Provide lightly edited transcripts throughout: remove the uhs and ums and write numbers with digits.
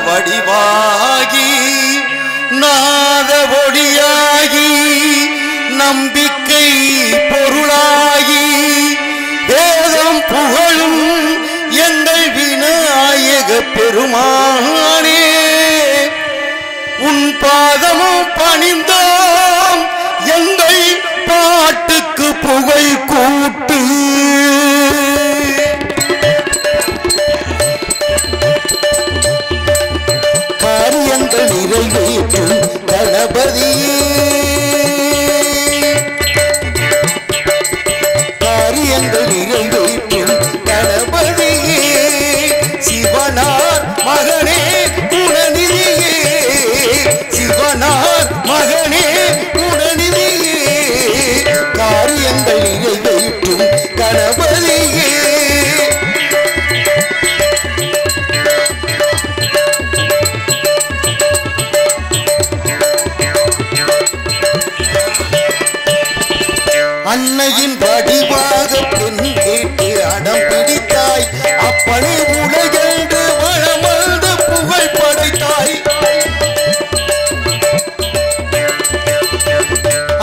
வடிவாகி நாத ஒளியாகி நம்பிக்கை பொருளாகி வேதம் புகழும் எங்கள் விநாயக பெருமானே உன் பாதமும் பணிந்தோம் எங்கள் பாட்டுக்கு புகழ் கூட்டு காரியங்கள் நிறைவேற்றும் கணபதியே காரியங்கள் நிறைவேற்றும் கணபதியே சிவனார் மகனே குணநிதியே சிவனார் மகனே குணநிதியே காரியங்கள் நிறைவேற்றும் கணபதியே அன்னையின் வடிவாக பெண் கேட்டு அடம் பிடித்தாய் அப்பனே உலகென்று வளமழ்ந்து புகழ் படைத்தாய்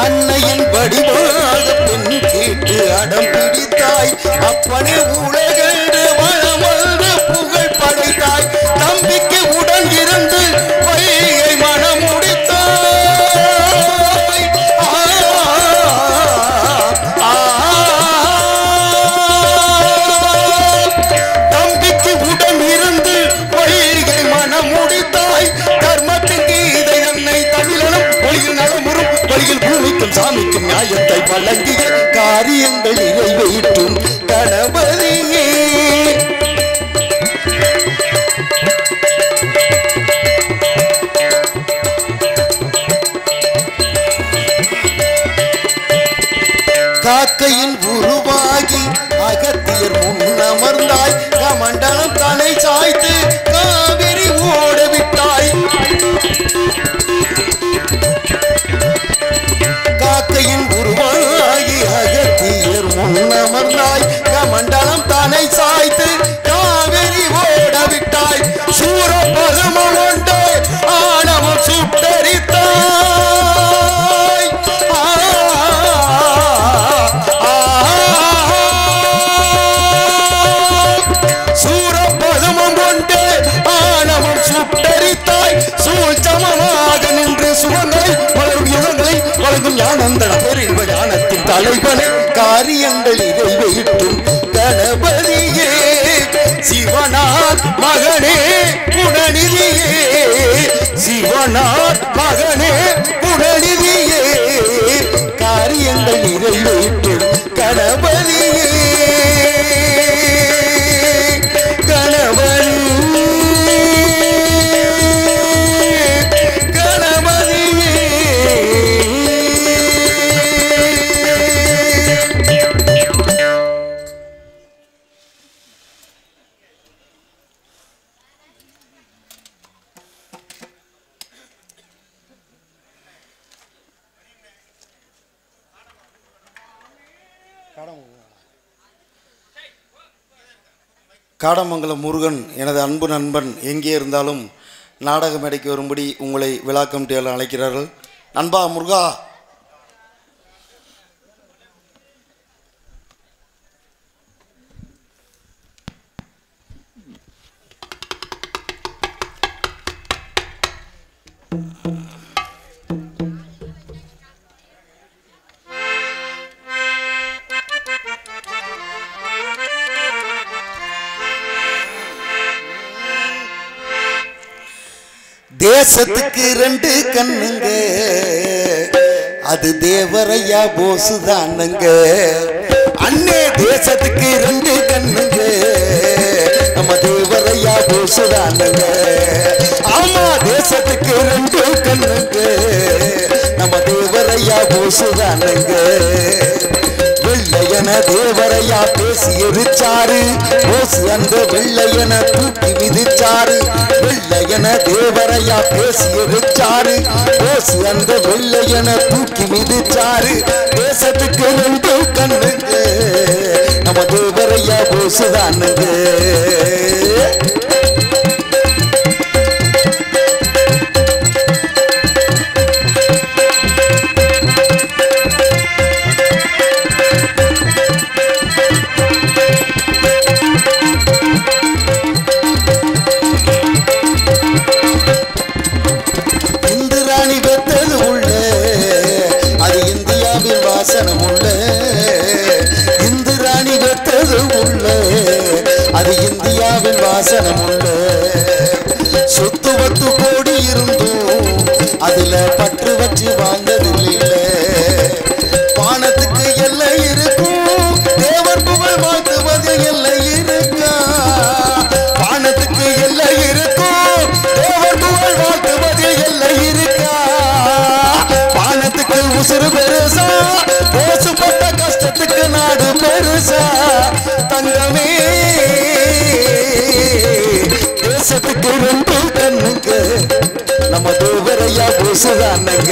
அன்னையின் வடிவாக பெண் கேட்டு அடம் பிடித்தாய் அப்பனே உலகென்று வளமழ்ந்து புகழ் படைத்தாய் நம்பிக்கை உடன் இருந்து வையை மனம் முடித்தாய் நம்பிக்கை உடன் இருந்து வைகை மனம் முடித்தாய் தர்மத்தின் கீதை என்னை தமிழனும் ஒளியில் நலமுறும் வழியில் பூமிக்கும் சாமிக்கும் நியாயத்தை வழங்கிய காரியங்கள் நிறைவேற்றும் கணபதியே காக்கையின் உருவாகி அகத்தியர் முன்னமர்ந்தாய் கமண்டலம் தலை சாய்த்து காவிரி ஓட விட்டாய் காக்கையின் உருவாகி அகத்தியர் முன்னமர்ந்தாய் கமண்டலம் தலை சாய்த்து காவிரி ஓட விட்டாய் சூர பகமம் கொண்டு ஆணவம் சுட்டரித்தாய் சூரபதமம் கொண்டு ஆணவம் சுட்டரித்தாய் சூழ்ச்சமமாக நின்று சுகங்களை வளரும் யுகங்களை வழங்கும் ஞானந்தன பெரும்ப ஞானத்தின் தலைவனை காரியங்கள் நிறைவேற்றும் கணபதியே சிவனார் மகனே குணநிதியே சிவனார் மகனே குணநிதியே காரியங்கள் நிறைவேற்றும் கணபதியே காடமங்கலம் முருகன் எனது அன்பு நண்பன் எங்கே இருந்தாலும் நாடக மேடைக்கு வரும்படி உங்களை விழா கமிட்டியாளர் அழைக்கிறார்கள். நண்பா முருகா, தேசத்துக்கு ரெண்டு கண்ணுங்க அது தேவரையா போசு தானுங்க. அண்ணே தேசத்துக்கு ரெண்டு கண்ணுங்க நம்ம தேவரையா போசு தானுங்க. ஆமா தேசத்துக்கு ரெண்டு கண்ணுங்க நம்ம தேவரையா போசு தானுங்க. வெள்ளையன தேவரையா பேசி எரிச்சாரு போசு அந்த வெள்ளையன தூக்கி மிதிச்சாரு. வெள்ளையன தேவரையா பேசி எரிச்சாரு போசு அந்த வெள்ளையன தூக்கி மிதிச்சாரு. தேசத்துக்கு ரெண்டு கண்ணுங்க நம்ம தேவரையா போசு தானுங்க. அது இந்தியாவில் வாசனம் உள்ள சொத்து 10 கோடி இருந்தும் அதுல பற்று வச்சு வாழ்ந்ததில்லை. வானத்துக்கு எல்லை இருக்கும், தேவர் புகழ் வாழ்த்துவது எல்லை இருக்கா? வானத்துக்கு எல்லை இருக்கும், தேவர் புகழ் வாழ்த்துவது எல்லை இருக்கா? வானத்துக்கு உசுறு பெருசா, பேசுப்பட்ட கஷ்டத்துக்கு நாடு பெருசா? தங்கமே தேசத்துக்கு 2 கண்ணுங்க, நம்ம தேவரையா பேசுதானுங்க.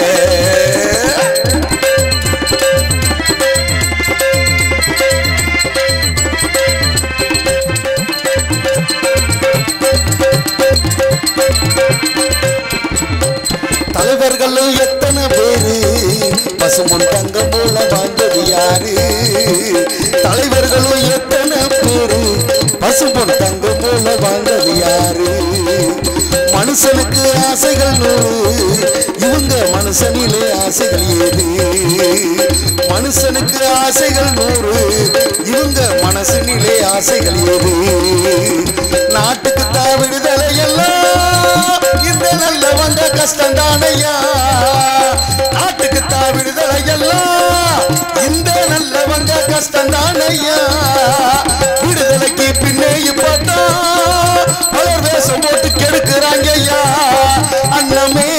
தலைவர்களும் எத்தனை பேரு பசுமொன் தங்கம் போல வாழ்ந்தது யாரு? தலைவர்களும் எத்தனை பேரு பசுமொன் தங்கம் போல வாழ்ந்தது யாரு? மனுஷனுக்கு ஆசைகள் 100, இவங்க மனுஷனிலே ஆசைகள் ஏது? மனுஷனுக்கு ஆசைகள் 100, இவங்க மனசனிலே ஆசைகள் ஏது? நாட்டுக்கு தான் விடுதலை எல்லாம் இந்த நல்லவங்க கஷ்டம் தானையா? நாட்டுக்கு தான் விடுதலை எல்லாம் இந்த நல்லவங்க கஷ்டம் தானையா? விடுதலைக்கு பின்னே பார்த்தா பலர் வேஷம் போட்டு கெடுக்கிறாங்க ஐயா. அண்ணமே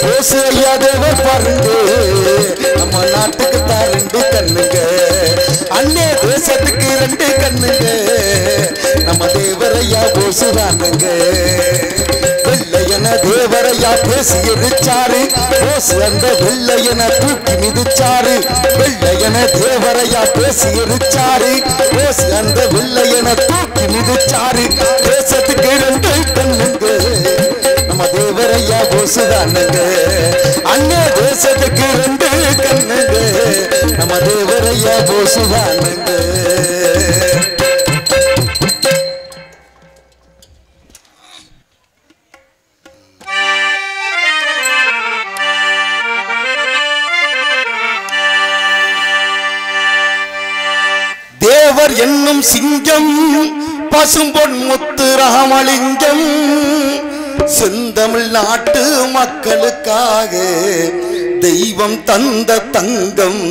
ஓசு ஐயா தேவர் பாருங்க, நம்ம நாட்டுக்கு தான் 2 கண்ணுங்க. அண்ணே தேசத்துக்கு 2 கண்ணுங்க, நம்ம தேவரையா ஓசுதானுங்க. வெள்ளையன தேவரையா பேசி எரிச்சாரு, ஓசு அந்த வெள்ளையன தூக்கி மிதிச்சாரு. வெள்ளையன தேவரையா பேசி எரிச்சாரு, ஓசு அந்த வெள்ளையன தூக்கி மிதிச்சாரு. தேசத்துக்கு 2 கண்ணுங்க, நம்ம தேவரையா ஓசுதானுங்க. அண்ணே தேசத்துக்கு 2 கண்ணுங்க, நம்ம தேவரையா ஓசுதானுங்க. தேவர் என்னும் சிங்கம் பசும்பொன் முத்து ராமலிங்கம், செந்தமிழ் நாட்டு மக்களுக்காக தெய்வம் தந்த தங்கம்.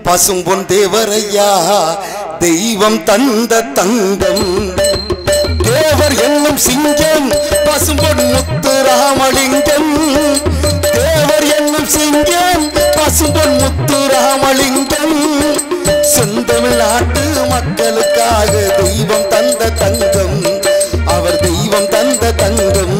பசும்பொன் தேவரையா தெய்வம் தந்த தங்கம். தேவர் என்னும் சிங்கம் பசும்பொன் முத்து ராமலிங்கம், தேவர் என்னும் சிங்கம் பசும்பொன் முத்து ராமலிங்கம், செந்தமிழ் நாட்டு மக்களுக்காக தெய்வம் தந்த தங்கம். அவர் தெய்வம் தந்த தங்கம்.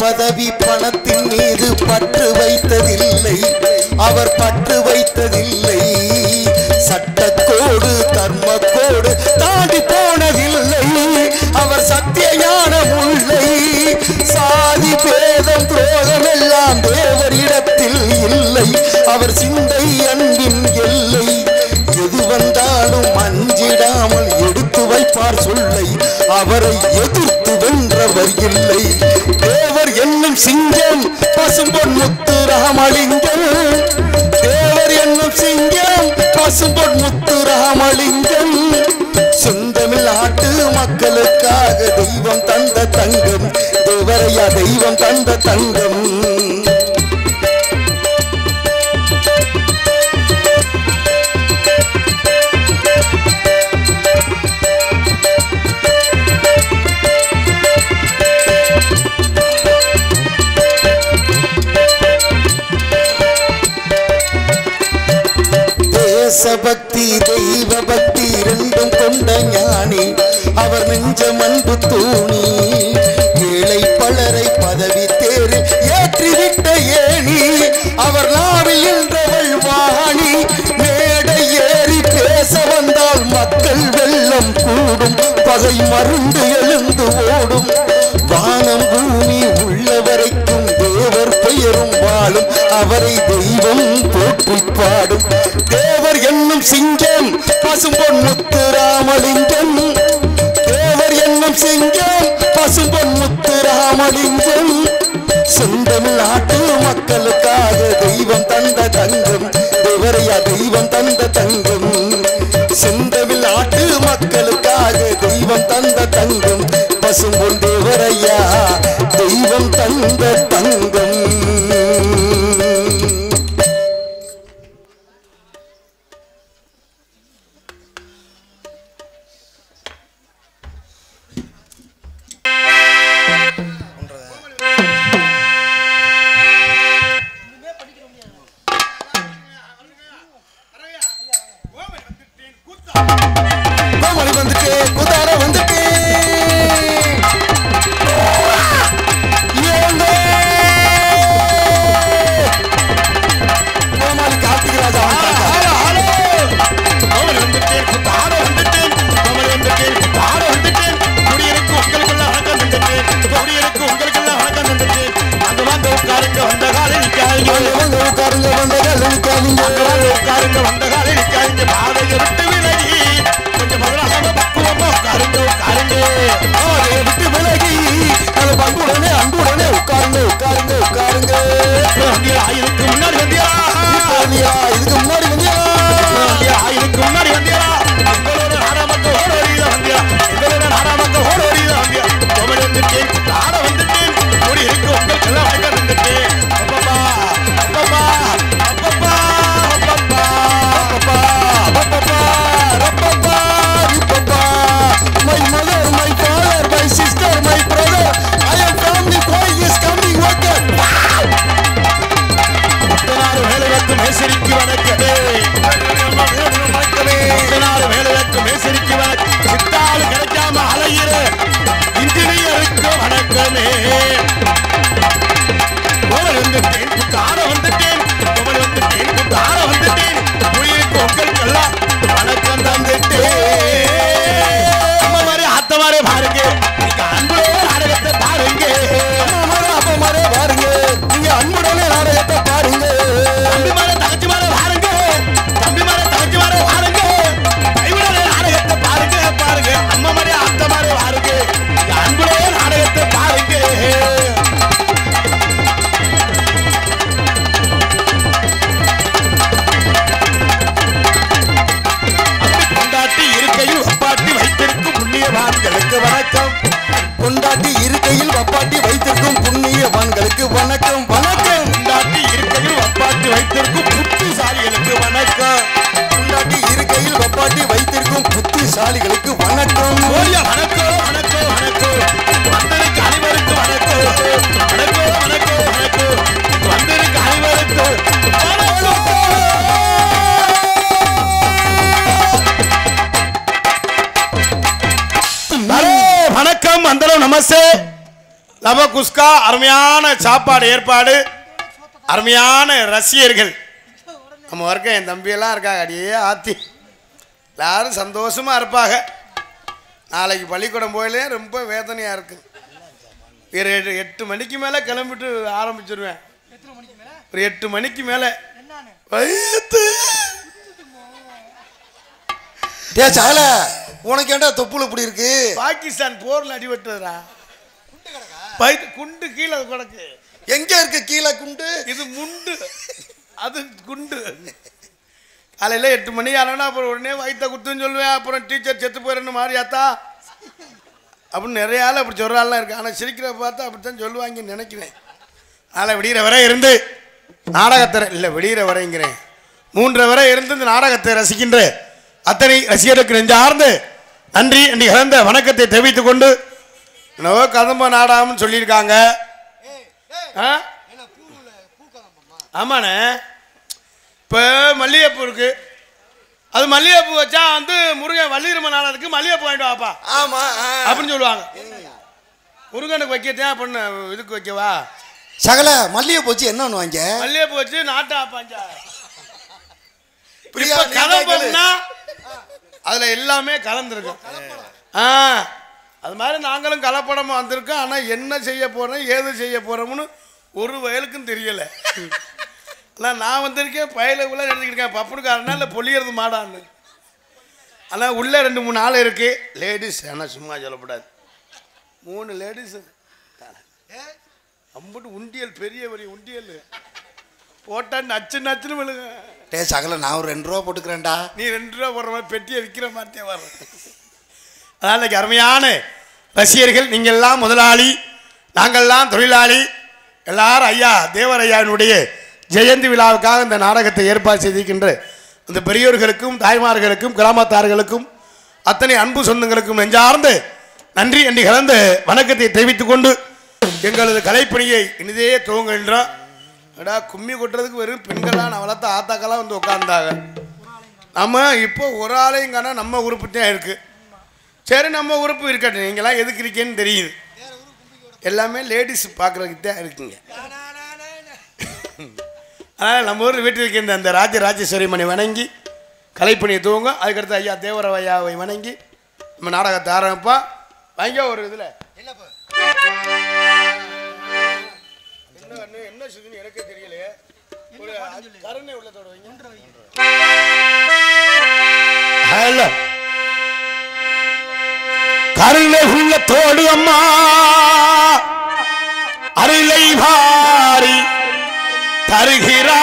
பதவி பணத்தின் மீது பற்று வைத்ததில்லை, அவர் பற்று வைத்ததில்லை. சட்டக்கோடு தர்மக்கோடு தாண்டி போனதில்லை, அவர் சத்திய ஞானம் உள்ளை. சாதி பேதம் துரோகம் எல்லாம் தேவரிடத்தில் இல்லை, அவர் சிந்தை அன்பின் எல்லை. எது வந்தாலும் அஞ்சிடாமல் எடுத்து வைப்பார் சொல்லை, அவரை எதிர்த்து வென்றவர் இல்லை. தேவர் என்னும் சிங்கம் பசும்பொன் முத்து ராமலிங்கம், தேவர் என்னும் சிங்கம் பசும்பொன் முத்து ராமலிங்கம், செந்தமிழ் நாட்டு மக்களுக்காக தெய்வம் தந்த தங்கம். தேவரையா தெய்வம் தந்த தங்கம். தேசபக்தி தெய்வ பக்தி 2ம் கொண்ட ஞானி, அவர் நெஞ்சம் அன்பு தூணி. ஏழை பலரை பதவி தேரில் ஏற்றிவிட்ட ஏணி, அவர் நாவில் என்றவள் வாணி. மேடை ஏறி பேச வந்தால் மக்கள் வெள்ளம் கூடும், பகை மருந்து எழுந்து ஓடும். வானம் பூமி உள்ள வரைக்கும் பசும்பொன் முத்து ராமலிங்கம் தேவர் என்னும் சிங்கம் பசும்பொன் முத்து ராமலிங்கம் செந்தமிழ்நாட்டு மக்களுக்காக தெய்வம் தந்த தங்கம் தேவரையா தெய்வம் தந்த தங்கம் செந்தமிழ்நாட்டு மக்களுக்காக தெய்வம் தந்த தங்கம் பசும்பொன் தேவரையா தெய்வம் தந்த தங்கம். கொண்டாட்டி இருக்கையில் வப்பாட்டி வைத்திருக்கும் புண்ணியவான்களுக்கு வணக்கம் வணக்கம். கொண்டாட்டி இருக்கையில் வப்பாட்டி வைத்திருக்கும் புத்திசாலிகளுக்கு வணக்கம். கொண்டாட்டி இருக்கையில் வப்பாட்டி வைத்திருக்கும் புத்திசாலிகளுக்கு வணக்கம். வணக்கம் வணக்கம் வணக்கம். வந்தருக்கு அனைவருக்கு வணக்கம். வணக்கம் வணக்கம் வணக்கம். வந்தருக்கு அனைவருக்கு வணக்கம். வந்தனம் நமஸ்தே. லவ குஸ்கா அருமையான சாப்பாடு ஏற்பாடு, அருமையான ரசிகர்கள் நம்ம வர்க்கம். என் தம்பியெல்லாம் இருக்காங்க, அடியே ஆத்தி எல்லாரும் சந்தோஷமாக இருப்பாங்க. நாளைக்கு பள்ளிக்கூடம் போயிலே ரொம்ப வேதனையாக இருக்கு. ஒரு 8 மணிக்கு மேலே கிளம்பிட்டு ஆரம்பிச்சிருவேன். ஒரு 8 மணிக்கு மேலே உனக்கு ஏன்டா தொப்புல இப்படி இருக்கு? பாகிஸ்தான் போர்ல அடிபட்டதுடா. குண்டு கீழே கிடக்கு. எங்க இருக்கு கீழே குண்டு? இது முண்டு, அது குண்டு. காலையில் 8 மணி ஆனா அப்புறம் உடனே வயிற்ற குத்துன்னு சொல்லுவேன். அப்புறம் டீச்சர் செத்து போயிடணும் மாறியாத்தா அப்படின்னு நிறைய ஆள் அப்படி சொல்கிறாள்லாம் இருக்கு. ஆனால் சிரிக்கிற பார்த்தா அப்படித்தான் சொல்லுவாங்கன்னு நினைக்கிறேன். அதனால் விடிகிற வரை இருந்து நாடகத்தை இல்லை விடிகிற வரைங்கிறேன் 3 வரை இருந்து இந்த நாடகத்தை ரசிக்கின்ற அத்தனை ரசிகர்களுக்கு நெஞ்சார்ந்து நன்றி அன்றி கலந்த வணக்கத்தை தெரிவித்துக் கொண்டு, என்னவோ கதம்ப நாடாமன்னு சொல்லியிருக்காங்க. ஆமாண்ணே, இப்போ மல்லிகைப்பூ இருக்கு. அது மல்லிகைப்பூ வச்சா வந்து முருகன் வள்ளிரும நாடகத்துக்கு மல்லிகைப்பூ வாங்கிட்டு வாப்பா ஆமா அப்படின்னு சொல்லுவாங்க. முருகனுக்கு வைக்கத்தான் பண்ண இதுக்கு வைக்கவா சகல மல்லிகைப்பூ வச்சு என்ன பண்ணுவாங்க? மல்லிகைப்பூ வச்சு நாட்டா ஆப்பாஞ்சா. அதுல எல்லாமே கலந்துருக்கும். அது மாதிரி நாங்களும் கலப்படமா வந்திருக்கோம். ஆனா என்ன செய்ய போறோம் ஏது செய்ய போறோம்னு ஒரு வயலுக்கும் தெரியல. நான் வந்திருக்கேன் பயலுக்குள்ள நினைச்சிருக்கேன் பப்புனுக்காரனா இல்லை பொழியறது மாடான்னு. ஆனால் உள்ளே 2-3 ஆள் இருக்கு லேடிஸ். ஆனால் சும்மா சொல்லக்கூடாது. 3 லேடிஸ் அம்பட்டு உண்டியல், பெரிய பெரிய உண்டியல் போட்டா நச்சுன்னு விழுங்க. டே சகல நான் ஒரு 2 ரூபா போட்டுக்கிறேன்டா. நீ 2 ரூபா போடுற மாதிரி பெட்டியை விற்கிற மாதிரியே வர. அதனால் அருமையான ரசிகர்கள், நீங்கள் எல்லாம் முதலாளி, நாங்கள்லாம் தொழிலாளி. எல்லாரும் ஐயா தேவர் ஐயாவினுடைய ஜெயந்தி விழாவுக்காக இந்த நாடகத்தை ஏற்பாடு செய்திருக்கின்ற அந்த பெரியோர்களுக்கும் தாய்மார்களுக்கும் கிராமத்தார்களுக்கும் அத்தனை அன்பு சொந்தங்களுக்கும் நெஞ்சார்ந்து நன்றி என்று கலந்த வணக்கத்தை தெரிவித்துக் கொண்டு எங்களது கலைப்பணியை இனிதே துவங்குகின்றோம். ஏடா கும்மி கொட்டுறதுக்கு வெறும் பெண்களாக நான் வளர்த்த ஆத்தாக்கெல்லாம் வந்து உட்கார்ந்தாங்க. நம்ம இப்போ ஒரு ஆளையும் காணா நம்ம உறுப்பு தான் இருக்குது. சரி நம்ம உறுப்பு இருக்கட்டும், நீங்களாம் எதுக்கு இருக்கேன்னு தெரியுது. எல்லாமே லேடிஸ் பார்க்குறதுக்கு தான் இருக்குங்க. அதனால் நம்ம ஊர் வீட்டில் இருக்கின்ற அந்த ராஜராஜேஸ்வரி மணி வணங்கி கலைப்பணியை துவங்க. அதுக்கடுத்து ஐயா தேவர ஐயாவை வணங்கி நம்ம நாடகத்தை ஆரம்பிப்பா. வாங்க ஒரு இதில் என்ன சொல்லுன்னு எனக்கே தெரியலையே. ஒரு கருணை உள்ளத்தோட ஹலோ கருணை உள்ளத்தோடு அம்மா அருளை வாரி தருகிறா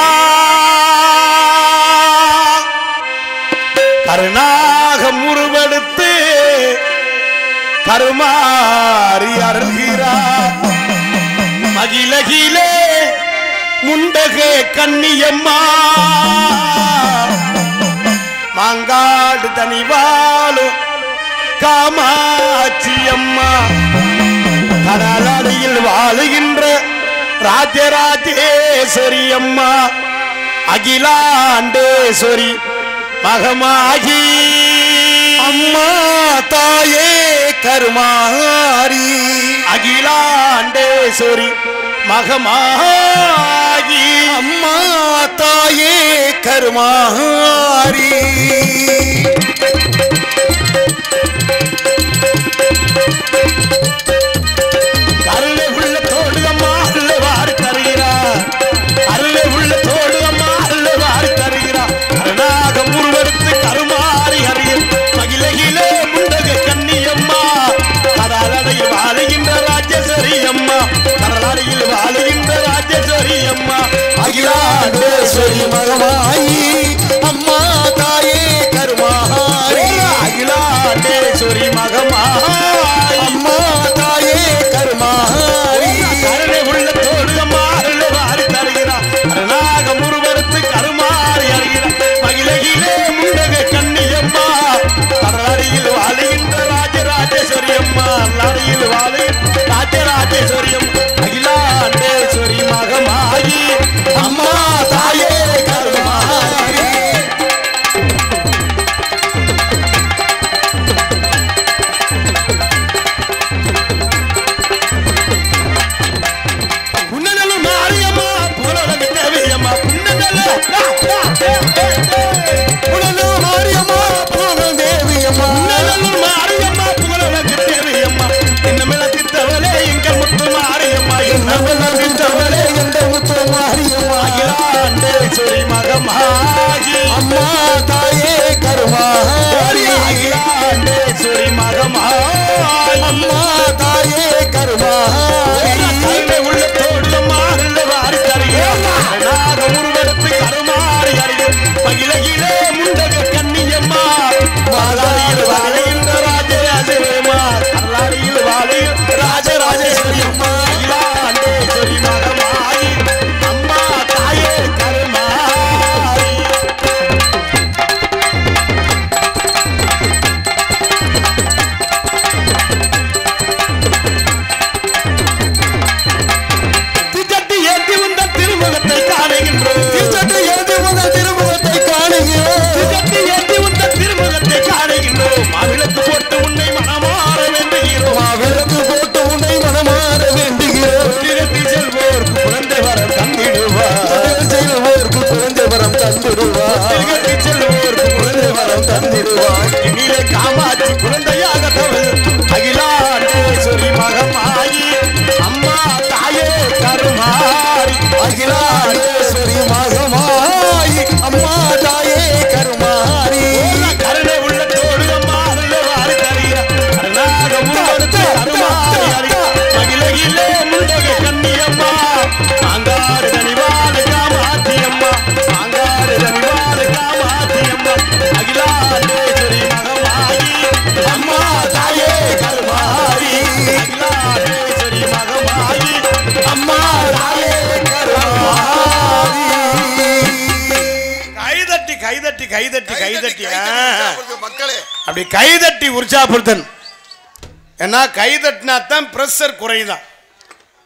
கருணாக முருவெடுத்து கருமாறி அருள்கிறார் மகிழகிலே முண்டகே கன்னியம்மா மாங்காடு தனிவாளும் காமாட்சியம்மா கடலடியில் வாழுகின்ற ராஜராஜேஸ்வரி அம்மா அகிலாண்டேஸ்வரி மகமாகி அம்மா தாயே கருமாரி அகிலாண்டேஸ்வரி மகமாகி அம்மா தாயே கருமாரி அருளை உள்ளத்தோடு அம்மா அருளை வாரி தருகிறார் அருளை உள்ளத்தோடு அம்மா அருளை வாரி தருகிறார் கருணாக முருவெடுத்து கருமாறி அறியும் மகிழகிலே முண்டக கன்னியம்மா கடலடையில் வாழுகின்ற ராஜேஸ்வரி அம்மா கடலடையில் வாழுகின்ற ராஜேஸ்வரி அம்மா அகிலாண்டேஸ்வரி மகமாயி அம்மா தாயே கருமாரி அகிலாண்டேஸ்வரி மகமாயி அம்மா தாயே கருமாரி கருணை உள்ளத்தோடு அம்மா அருளை வாரி தருகிறார் கருணாக முருவெடுத்து கருமாறி அறிகிறார் மகிழகிலே முண்டக கன்னியம்மா கடலடியில் வாழுகின்ற ராஜராஜேஸ்வரி அம்மா கடலடியில் வாழுகின்ற ராஜராஜேஸ்வரி அம்மா அகிலாண்டேஸ்வரி மகமாயி அம்மா தாயே கருமாரி புன்னநல்லூர் மாரியம்மா புகழோடு தேவியம்மா புன்னநல்லூர் புனலூர் மாரியம்மா புனல் தேவியம்மா புன்னநல்லூர் மாரியம்மா புகழோடு தேவியம்மா இன்னமில்ல தித்தவளே எங்கள் முத்து மாரியம்மா இன்னமில்ல தித்தவளே எங்கள் முத்து மாரியம்மா அகிலாண்டேஸ்வரி மகமாகி அம்மா தாயே கருமாரி அகிலாண்டேஸ்வரி மகமாகி அம்மா தாயே கருமாரி கருணை உள்ளத்தோடு அம்மா அருளை வாரி தருகிறார் கருணாக முருவெடுத்து கருமாறி அறியும் மகிழகிலே முண்டக கன்னியம்மா கடலடியில் வாழுகின்ற ராஜராஜேஸ்வரியம்மா கடலடியில் வாழுகின்ற ராஜராஜேஸ்வரி அம்மா அகிலாண்டேஸ்வரி மகமாகி அம்மா தாயே கருமாரி திஜட்டி ஏந்தி வந்த திருமுகத்தை காணுகின்றோம் திருச்சட்டை எழுதி வந்த திருமுகத்தை காணுகிறோம் திஜட்டி ஏந்தி வந்த திருமுகத்தை காணுகின்றோம் மாவிளக்கு போட்டு உன்னை மனமாற வேண்டுகிறோம் விளக்கு போட்டு உன்னை மனமாற வேண்டுகிறோம் திருத்தி செல்வோர்க்கு குழந்தை வரம் தந்திடுவார் செய்வோருக்கு குழந்தை வரம் தந்துடுவார் திருத்தி செல்வோர்க்கு குழந்தை வரம் தந்திடுவார் இனிலே காமாட்சி குழந்தையாக தவறு அகிலாண்டேஸ்வரி மகமாகி அம்மா தாயே கருமாரி அகிலாண்டேஸ்வரி மகமாயி அம்மா தாயே கருமாரி கருணை உள்ளத்தோடு கைதட்டி மக்களே அப்படி கைதட்டி உற்சாகப்படுத்தன். ஏன்னா கைதட்டினா தான் பிரஷர் குறையுதான்.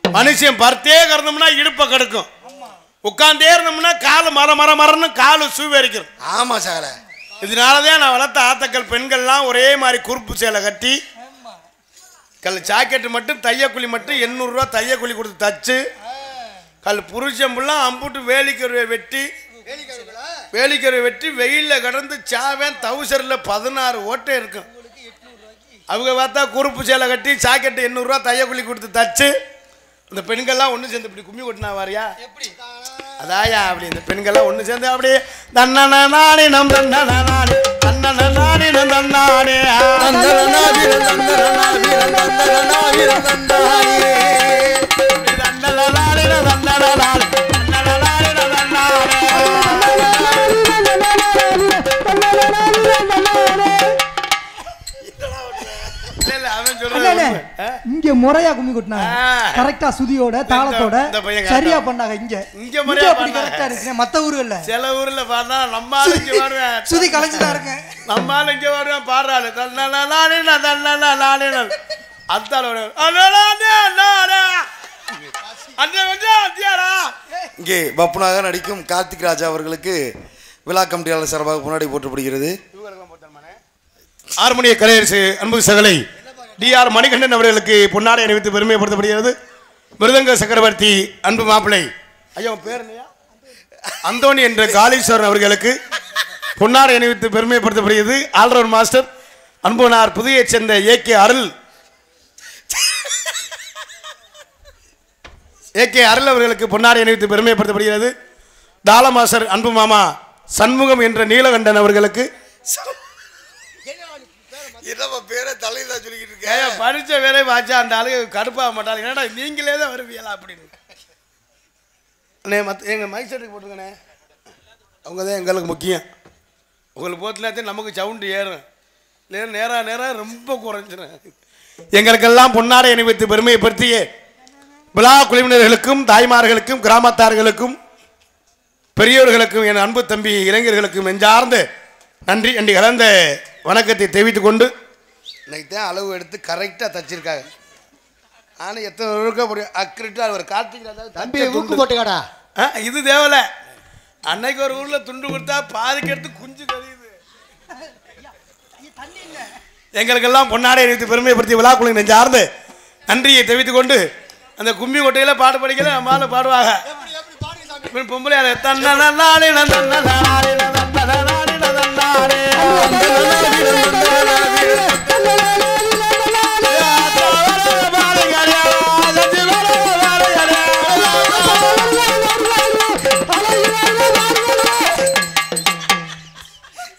மனுஷன் பர்த்தே கிடந்தோம்னா இடுப்பை கடுக்கும், உட்காந்தே இருந்தோம்னா காலு மரன்னு காலு சூவேரிக்கிறோம். ஆமா சார. இதனாலதான் நான் வளர்த்த ஆத்தக்கள் பெண்கள்லாம் ஒரே மாதிரி குறுப்பு சேலை கட்டி ஜாக்கெட்டு மட்டும் தையக்கூலி மட்டும் 800 ரூபா தையக்கூலி கொடுத்து தச்சு புருஷம்புலாம் அம்புட்டு வேலிக்கருவை வெட்டி வெயிலில் கடந்து சாவேன். தவுசரில் 16 ஓட்டை இருக்கும். அவங்க பார்த்தா குறுப்பு சேலை கட்டி ஜாக்கெட்டு 800 ரூபா தையக்கூலி கொடுத்து தச்சு இந்த பெண்கள்லாம் ஒன்று சேர்ந்து இப்படி கும்மி கொட்டினா வாரியா அதாயா அப்படி இந்த பெண்கள்லாம் ஒன்று சேர்ந்து அப்படியே தன்னன நானே நம் தன்னன நானே தன்னன நானே நம் தன்னானே இங்க முறையா கும்மி கொட்டினாங்க. கரெக்டா சுதியோட தாளத்தோட சரியா பண்ணாங்க. இங்க கரெக்டா இருக்கு. மத்த ஊர்கள்ல சில ஊர்ல பாருனா நம்மால இங்க வருவேன் சுதி கலைஞ்சுதான் இருக்கு. நம்மால இங்க வருவேன் பாடுறாரு இங்கே பப்புனாக நடிக்கும் கார்த்திக் ராஜா அவர்களுக்கு விழா கமிட்டியாளர் சார்பாக முன்னாடி போற்றப்படுகிறது. ஆறுமணிய கலையரசு அன்பு சகலை DR மணிகண்டன் அவர்களுக்கு பொன்னாடை அணிவித்து பெருமைப்படுத்தப்படுகிறது. மிருதங்க சக்கரவர்த்தி அன்பு மாப்பிள்ளை ஐயா பேர் அந்தோணி என்ற காளீஸ்வரன் அவர்களுக்கு பொன்னாடை அணிவித்து பெருமைப்படுத்தப்படுகிறது. ஆல்ரவுண்ட் மாஸ்டர் அன்புனார் புதுவையை சேர்ந்த AK அருள் அவர்களுக்கு பொன்னாடை அணிவித்து பெருமைப்படுத்தப்படுகிறது. தாள மாஸ்டர் அன்பு மாமா சண்முகம் என்ற நீலகண்டன் அவர்களுக்கு படிச்ச வேலை வாச்சா அந்த ஆளு கடுப்பாக மாட்டாங்க. என்னடா நீங்களே தான் வருவீங்களா அப்படின்னு எங்க மைசெட்டுக்கு போட்டுருக்கண்ணே. அவங்க தான் எங்களுக்கு முக்கியம். உங்களுக்கு போத்துலாத்தையும் நமக்கு சவுண்டு ஏறும் இல்லையா நேரம் ரொம்ப குறைஞ்சிடும். எங்களுக்கெல்லாம் பொன்னாடை அணிவித்து பெருமைப்படுத்திய விழா குழுவினர்களுக்கும் தாய்மார்களுக்கும் கிராமத்தார்களுக்கும் பெரியோர்களுக்கும் என் அன்பு தம்பி இளைஞர்களுக்கும் நெஞ்சார்ந்த நன்றி அண்டி கலந்த வணக்கத்தை தெரிவித்துக் கொண்டு இன்னைக்கு தான் அளவு எடுத்து கரெக்டாக தச்சிருக்காங்க. ஆனால் எத்தனை இருக்க முடியும் அக்ரிட்டாக ஒரு கார்த்திக் போட்டுக்காடா இது தேவல. அன்னைக்கு ஒரு ஊரில் துண்டு கொடுத்தா பாதிக்கு எடுத்து குஞ்சு கறியுது. எங்களுக்கெல்லாம் பொன்னாடை அணிவித்து பெருமைப்படுத்திய விழா குழு நெஞ்சார்ந்து நன்றியை தெரிவித்துக் கொண்டு அந்த கும்மி கொட்டையில பாட்டு படிக்கல நம்மளால பாடுவாங்க. பொம்பளை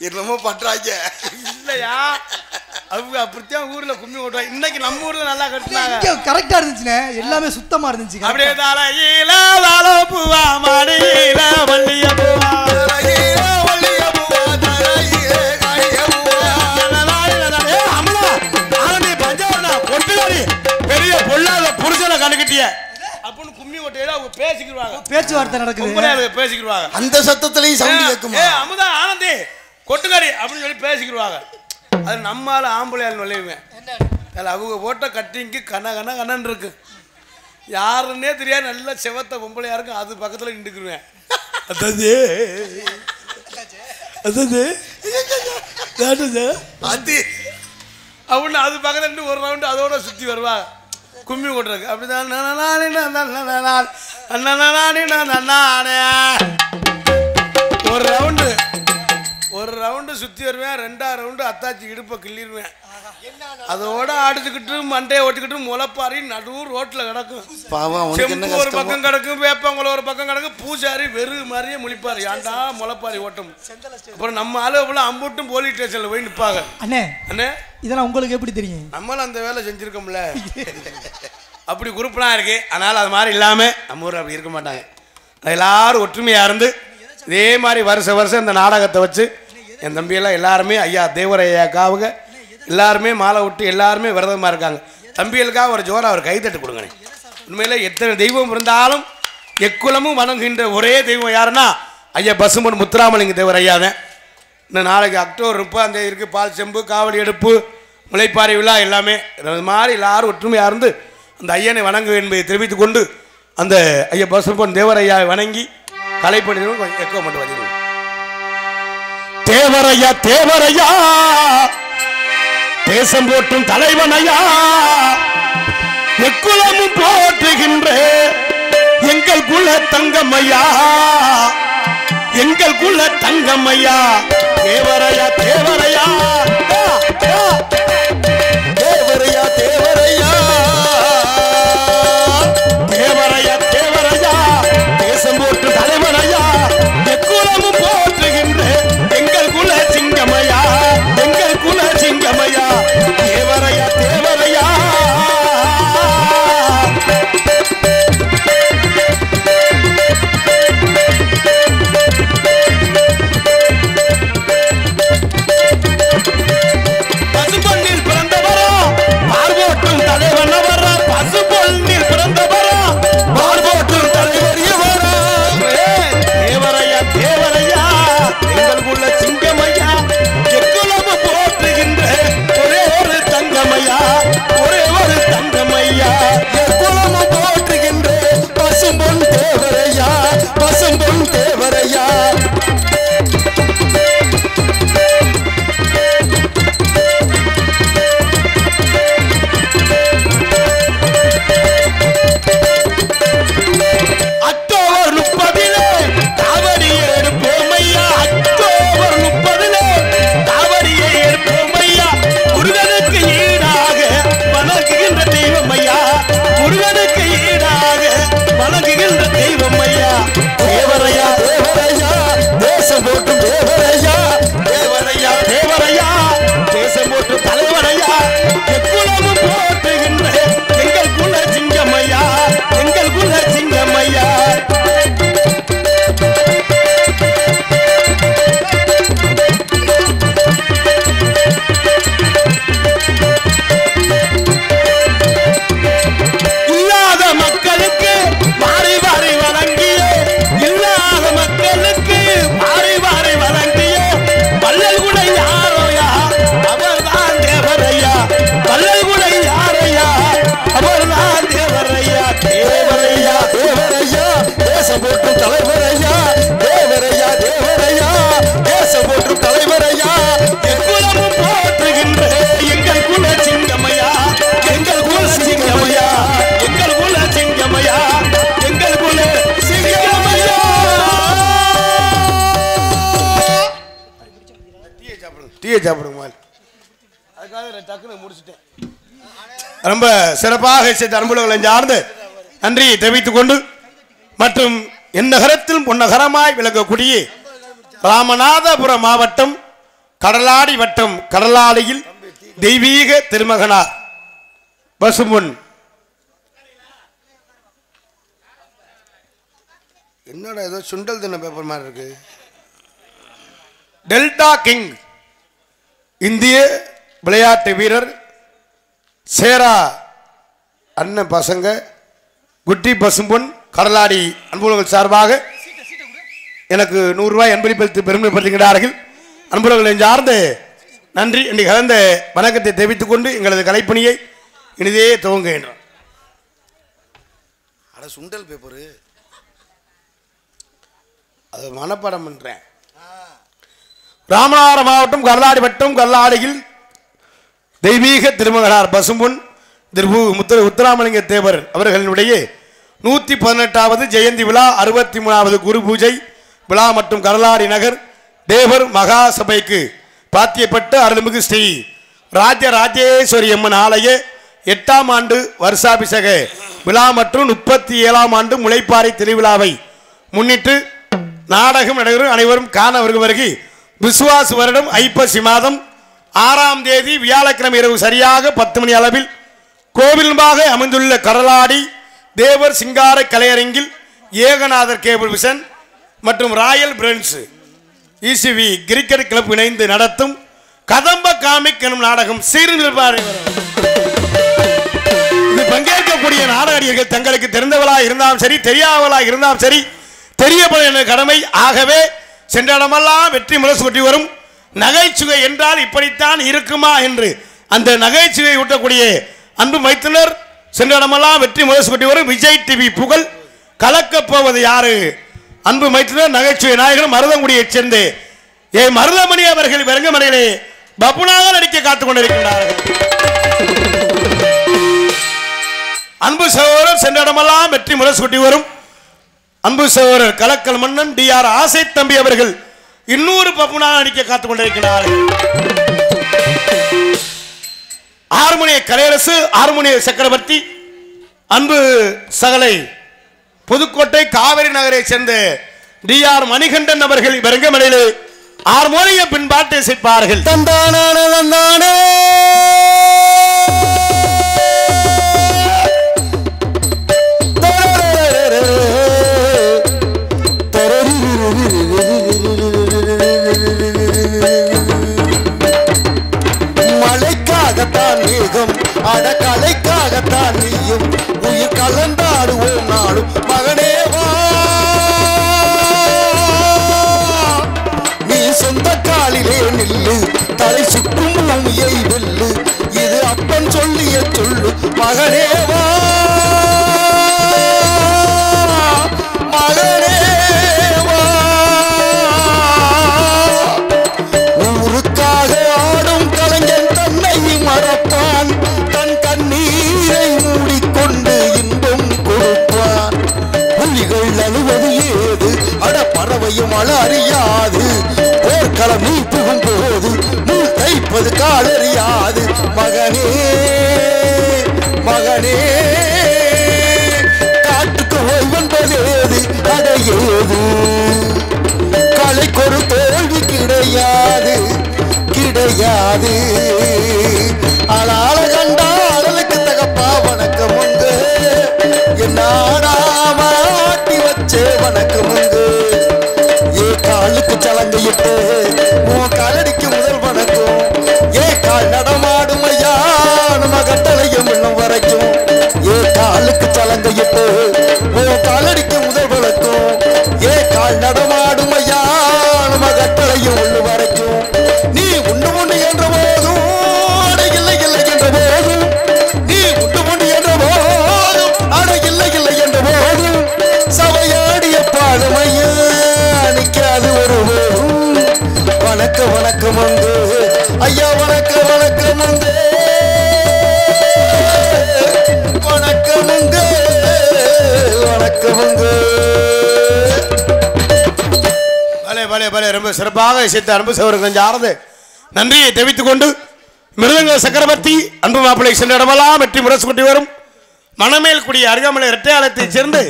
என்னமோ பண்றாங்க இல்லையா அவங்க அப்படித்தான் ஊர்ல கும்மி ஓட்டுவாங்க. இன்னைக்கு நம்ம ஊர்ல நல்லா கட்டுனாங்க. கரெக்டா இருந்துச்சுனே. எல்லாமே சுத்தமா இருந்துச்சு. அப்படியே தலையில வாழப்பூவா மடியில வள்ளிய பூவா பெரிய பொல்லாத புருஷனை கண்டுக்கிட்டிய அப்படின்னு கும்மி ஓட்டையில அவங்க பேசிக்கிடுவாங்க. பேச்சுவார்த்தை நடக்குது. பேசிக்கிடுவாங்க. அந்த சத்தத்திலையும் சவுண்ட் கேட்குமா? அமுதா ஆனந்தி கொட்டுக்காரி அப்படின்னு சொல்லி பேசிக்கிடுவாங்க. அது நம்மால ஆம்பளையால் நுழையுவேன். அவங்க போட்ட கட்டிங்கு கண்ணன் இருக்கு. யாருன்னே தெரியாது. நல்ல செவத்த பொம்பளையா இருக்கும். அது பக்கத்தில் நின்றுக்குருவேன். அப்படின்னு அது பக்கத்துல ஒரு ரவுண்டு அதோட சுற்றி வருவாங்க கும்மி கொட்டுறதுக்கு. அப்படிதான் ஒரு ரவுண்டு சுற்றி வருவேன். 2ஆவது ரவுண்டு அத்தாச்சி இடுப்பை கிள்ளிடுவேன். அதோட அடிச்சுக்கிட்டு மண்டையை ஓட்டிக்கிட்டு முளைப்பாரி நடு ரோட்டில் கிடக்கும். செம்பு ஒரு பக்கம் கிடக்கும், வேப்பங்குளம் ஒரு பக்கம் கிடக்கும். பூசாரி வெறு மாதிரியே முழிப்பாரு. ஏன்டா முளைப்பாரி ஓட்டம். அப்புறம் நம்ம ஆளு அவ்வளோ அம்புட்டும் போலீஸ் ஸ்டேஷன்ல போய் நிற்பாங்க. அண்ணே அண்ணே இதெல்லாம் உங்களுக்கு எப்படி தெரியும்? நம்மளும் அந்த வேலை செஞ்சிருக்கோம்ல. அப்படி குரூப்லாம் இருக்கு. அதனால அது மாதிரி இல்லாம நம்ம ஊர் அப்படி இருக்க மாட்டாங்க. எல்லாரும் ஒற்றுமையா இருந்து இதே மாதிரி வருஷம் இந்த நாடகத்தை வச்சு என் தம்பியெல்லாம் எல்லாருமே ஐயா தேவரையாக்காவுங்க எல்லாருமே மாலை விட்டு எல்லாருமே விரதமாக இருக்காங்க. தம்பிகளுக்காக ஒரு ஜோரா ஒரு கைத்தட்டு கொடுங்கண்ணே. உண்மையில் எத்தனை தெய்வம் இருந்தாலும் எக்குலமும் வணங்குகின்ற ஒரே தெய்வம் யாருன்னா ஐயா பசுமன் முத்துராமலிங்க தேவர் ஐயா தான். இன்னும் நாளைக்கு அக்டோபர் 30 இருக்குது பால் செம்பு காவடி எடுப்பு முளைப்பாறை விழா எல்லாமே அது மாதிரி எல்லாரும் ஒற்றுமையாக இருந்து அந்த ஐயனை வணங்கு என்பதை தெரிவித்துக் கொண்டு அந்த ஐயா பசும்பொன் தேவரையாவை வணங்கி கலைப்பணிகளும் கொஞ்சம் எக்கோ மட்டும் வதிரும். தேவரையா தேவரையா தேசம் போற்றும் தலைவனையா எக்குலமும் போற்றுகின்ற எங்கள் குல தங்கம்மையா எங்கள் குல தங்கம்மையா தேவரையா தேவரையா தேவரையா தேவரையா தேவரையா தேவரையா தேசம் போற்று தலைவனையா எக்குலமும் போற்றுகின்ற எங்கள் குல சிங்கமையா எங்கள் குல சிங்கமையா தேவரையா தேவரையா பசும்பொன்னில் பிறந்தவரா பார்வோட்டும் தலைவனவரா பசும்பொன்னில் பிறந்தவரா பார்வோட்டும் தலைவரியவரா தேவரையா தேவரையா எங்களுக்குள்ள சிங்கமையா எக்குலமு போற்றுகின்ற ஒரே ஒரு தங்கமையா ஒரே ஒரு தங்கமையா எக்குலமு போற்றுகின்ற பசும்பொன் தேவரையா பசும்பொன் தேவரையா அக்டோபர் 30 காவடியை எடுப்போமையா அக்டோபர் 30 காவடியை எடுப்போமையா முருகனுக்கு ஈடாக வணங்குகின்ற தெய்வமையா முருகனுக்கு ஈடாக வணங்குகின்ற தெய்வமையா தேவரையா தேவரையா தேசம் போற்றும் தேவரையா தேவரையா தேவரையா தேசம் போட்டு தலைவரையா எக்குலமும் போற்றுகின்ற எங்கள் குல சிங்கமையா எங்கள் குல சிங்கமையா இல்லாத மக்களுக்கு வாரி வாரி வழங்கிய இல்லாத மக்களுக்கு வாரி வாரி வழங்கிய வள்ளல் குடை யாரோயா அவர்தான் தேவரையா வள்ளல் குடை யாரையா அவர்தான் தேவரையா தேவரையா தேவரையா தேசம் போற்றும் தலைவரையா தேவரையா தேவரையா தேசம் போற்றும் தலைவரையா எக்குலமும் போற்றுகின்ற எங்கள் குல சிங்கமையா எங்கள் குல சிங்கமையா எங்கள் குல சிங்கமையா எங்கள் குல சிங்கமையா டீயை சாப்பிடுங்க மாதிரி அதுக்காக டக்குன்னு முடிச்சுட்டேன். ரொம்ப சிறப்பாக செய்த அன்புகளை சார்ந்து நன்றியை தெரிவித்துக் கொண்டு மற்றும் எந்நகரத்தில் பொன்னகரமாய் விளங்கக்கூடிய ராமநாதபுரம் மாவட்டம் கடலாடி வட்டம் கடலாடியில் தெய்வீக திருமகனார் பசும்பொன் என்னடா ஏதோ சுண்டல் தின பேப்பர் மாதிரி இருக்கு டெல்டா கிங் இந்திய விளையாட்டு வீரர் சேரா அண்ணன் பசங்க குட்டி பசும்பொன் கடலாடி அன்புறவுகள் சார்பாக எனக்கு 100 ரூபாய் அன்பளிப்பளித்து பெருமைப்படுத்துகிறார்கள். அன்புறவுகளை சார்ந்து நன்றி என்று கலந்த வணக்கத்தை தெரிவித்துக் கொண்டு எங்களது கலைப்பணியை இனிதே துவங்குகின்றோம். அட சுண்டல் பேப்பரு அது மனப்பாடம் பண்றேன். ராமநாதபுரம் மாவட்டம் கடலாடி வட்டம் கடலாடியில் தெய்வீக திருமகனார் பசும்பொன் திரு உத்தராமலிங்க தேவர் அவர்களுடைய 118வது ஜெயந்தி விழா 63வது குரு பூஜை விழா மற்றும் கடலாடி நகர் தேவர் மகா சபைக்கு பாத்தியப்பட்டு அருள்மிகு ஸ்ரீ ராஜராஜேஸ்வரி அம்மன் ஆலய 8ஆம் ஆண்டு வருஷாபிஷேக விழா மற்றும் 37ஆம் ஆண்டு முளைப்பாறை திருவிழாவை முன்னிட்டு நாடகம் நடைபெறும். அனைவரும் காண வருகை விசுவாச வருடம் ஐப்பசி மாதம் 6ஆம் தேதி வியாழக்கிழமை இரவு சரியாக 10 மணி அளவில் கோவிலும்பாக அமைந்துள்ள கடலாடி தேவர் சிங்கார கலையரங்கில் ஏகநாதர் கேபிள் விஷன் மற்றும் Royal friends ECV cricket club இணைந்து நடத்தும் கதம்ப காமிக் எனும் நாடகம் சீர்நிற்பார். இது பங்கேற்கக்கூடிய நாடகர்கள் தங்களுக்கு தெரிந்தவளாக இருந்தாலும் சரி தெரியாதவளாக இருந்தாலும் சரி தெரியப்பட கடமை. ஆகவே சென்ற இடமெல்லாம் வெற்றி முரசு கொட்டி வரும் நகைச்சுவை என்றால் இப்படித்தான் இருக்குமா என்று அந்த நகைச்சுவை ஊட்டக்கூடிய அன்பு மைத்துனர் சென்றடமெல்லாம் வெற்றி முரசு வரும் விஜய் டிவி புகழ் கலக்கப் போவது யாரு? அன்பு மைத்துனர் நகைச்சுவை நாயகன் மருதங்குடியைச் சேர்ந்த ஏ மருதமணி அவர்கள் வெறுங்கமனையிலே பப்புனாக நடிக்க காத்துக் கொண்டிருக்கின்றார்கள். அன்பு சகோதரர் சென்றடமெல்லாம் வெற்றி முரசு வரும் அன்பு சகோதரர் கலக்கல் மன்னன் DR ஆசை தம்பி அவர்கள் இன்னொரு பப்புனாக நடிக்க காத்துக் கொண்டிருக்கிறார்கள். ஹார்மோனிய கலையரசு ஹார்மோனிய சக்கரவர்த்தி அன்பு சகலை புதுக்கோட்டை காவிரி நகரை சேர்ந்த DR மணிகண்டன் அவர்கள் வெறுங்கமலையிலே ஹார்மோனிய பின்பாட்டு இசைப்பார்கள். மழைக்காகத்தான் மேகம் அடக்கலைக்காகத்தான் நீயும் உயிர் கலந்தாடுவோம் நாளும் மகனேவா நீ சொந்த காலிலே நில்லு தலை சுற்றும் பூமியை வெல்லு இது அப்பன் சொல்லிய சொல்லு மகனேவா மகனேவா ஊருக்காக ஆடும் கலைஞன் தன்னை மறப்பான் தன் கண்ணீரை மூடிக்கொண்டு இன்பம் கொடுப்பான் புலிகள் அழுவது ஏது அட பறவையும் அழ அறியாது போர்க்களம் நீ புகும் போது முள் தைப்பது காலறியாது மகனே மகனே காட்டுக்கு ஓய்வென்பதேது அடையேது கலைக்கொரு தோல்வி கிடையாது கிடையாது அலால கண்டா அடலுக்கு தகப்பா வணக்கம் உண்டு என்னாடாம ஆட்டி வச்சே வணக்கம் உண்டு ஏ காலுக்கு சலங்கையிட்டு உன் காலடிக்கு முதல் வணக்கம் ஏ கால் நடமாடும் ஐயா நம்ம கட்டளையும் இன்னும் வரைக்கும் ஏ காலுக்கு சலங்கையிட்டு உன் காலடிக்கு முதல் வணக்கம் ஏ கால் நடமாடும் ஐயா நம்ம கட்டளையும் உள்ளு வரைக்கும் நீ உண்டு உண்டு என்ற போதும் அட இல்லை இல்லை என்ற போதும் நீ உண்டு உண்டு என்ற போதும் அட இல்லை இல்லை என்ற போதும் சபையாடிய பாடுமையா நிக்காது ஒரு போதும் வணக்கம் வணக்கம் உண்டு ஐயா வணக்கம் வணக்கம் உண்டு வணக்கம் உண்டு வணக்கம் உண்டு. பலே பலே பலே ரொம்ப சிறப்பாக இசைத்த அன்பு சகோதரர் கொஞ்சம் ஆறுது நன்றியை தெரிவித்துக் கொண்டு மிருதங்க சக்கரவர்த்தி அன்பு மாப்பிள்ளை சென்ற இடமெல்லாம் வெற்றி முரசு கொண்டு வரும் மணமேல் கூடிய அருகாமலை இரட்டையாளத்தைச் சேர்ந்து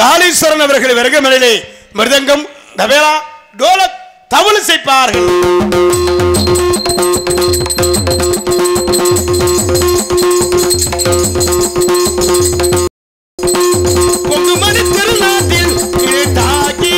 காலீஸ்வரன் அவர்கள் வெறுங்கமலையிலே மிருதங்கம் தபேலா டோலக் தவுள் இசைப்பார்கள். பொங்குமணி திருநாட்டில் கேட்டாகி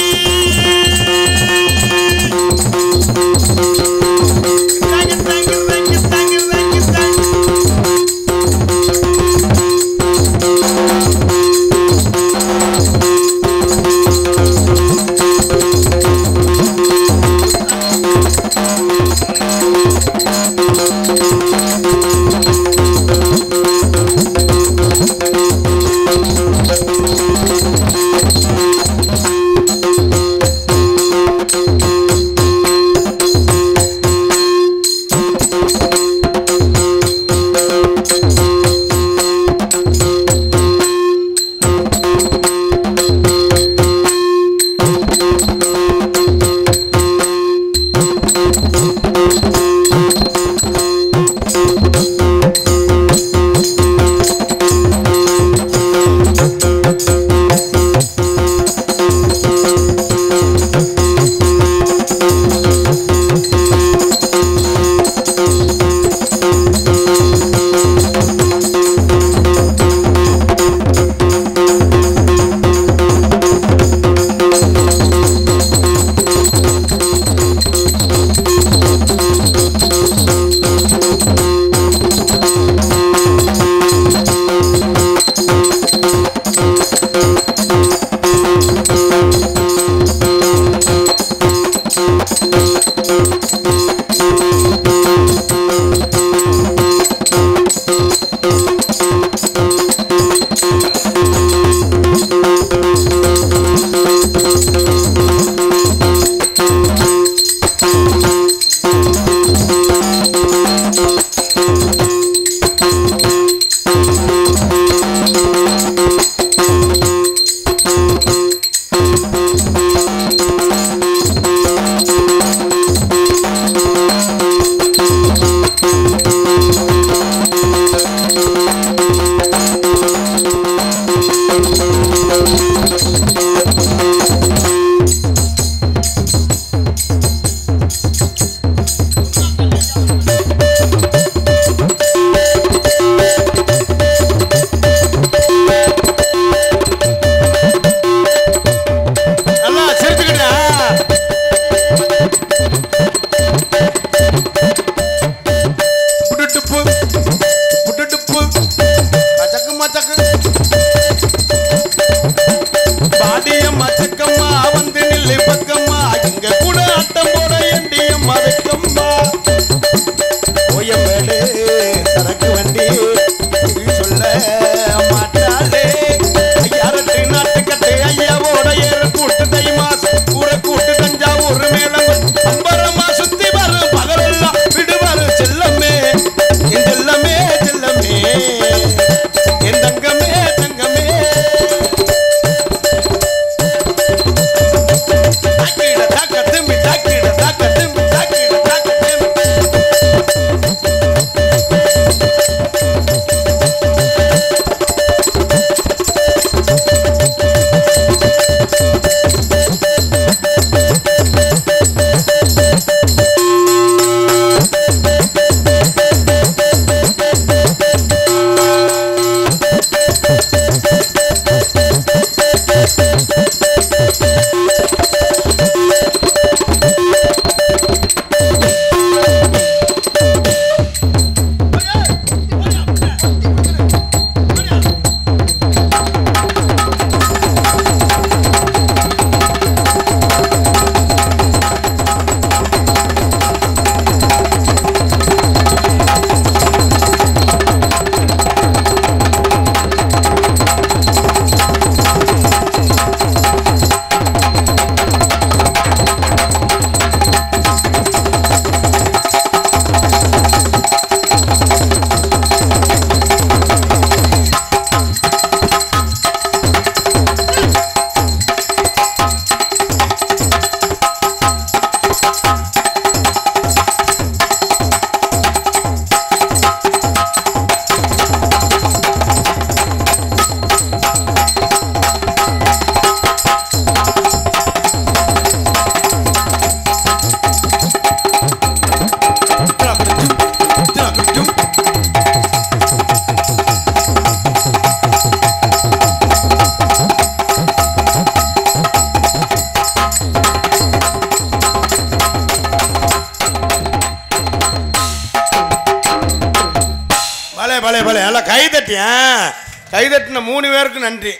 கைதட்டின 3 பேருக்கு நன்றி.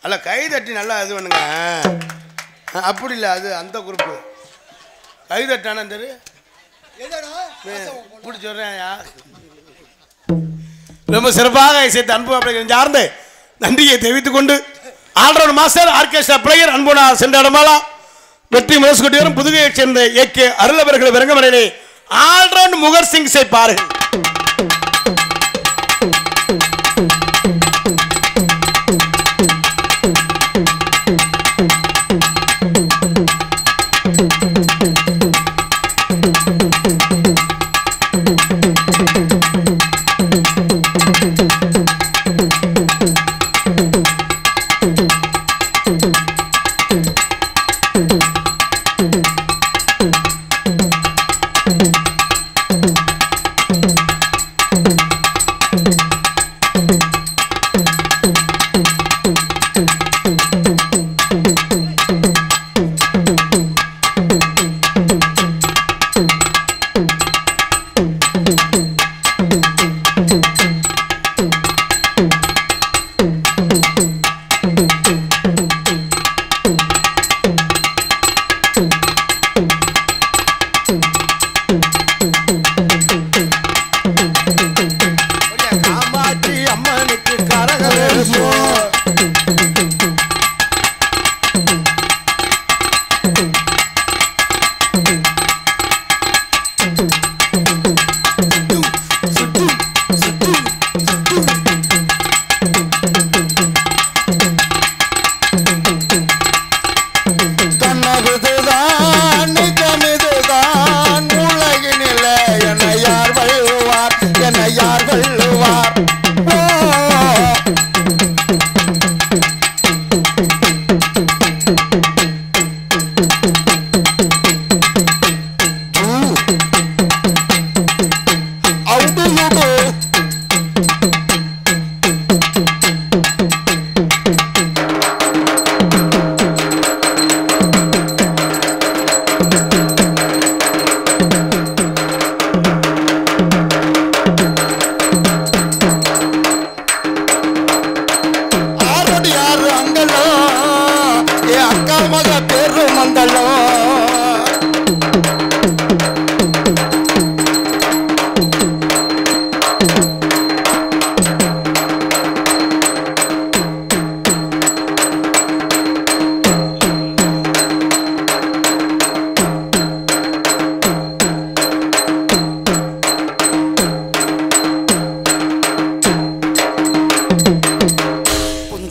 அல்ல கைதட்டி நல்லா இது பண்ணுங்க. அப்படி இல்லை, அது அந்த குரூப்பு கைதட்டானா தெரு இப்படி சொல்றேன். ரொம்ப சிறப்பாக இசைத்த அன்பு அப்படி சார்ந்து நன்றியை தெரிவித்துக் கொண்டு ஆல்ரவுண்ட் மாஸ்டர் ஆர்கெஸ்ட்ரா பிளேயர் அன்புனா சென்ற இடமாலாம் வெற்றி முரசுக்குட்டியரும் புதுகையைச் சேர்ந்த ஏகே அருளவர்கள் விரங்கமரையிலே ஆல்ரவுண்ட் முகர் சிங் பாருங்கள்.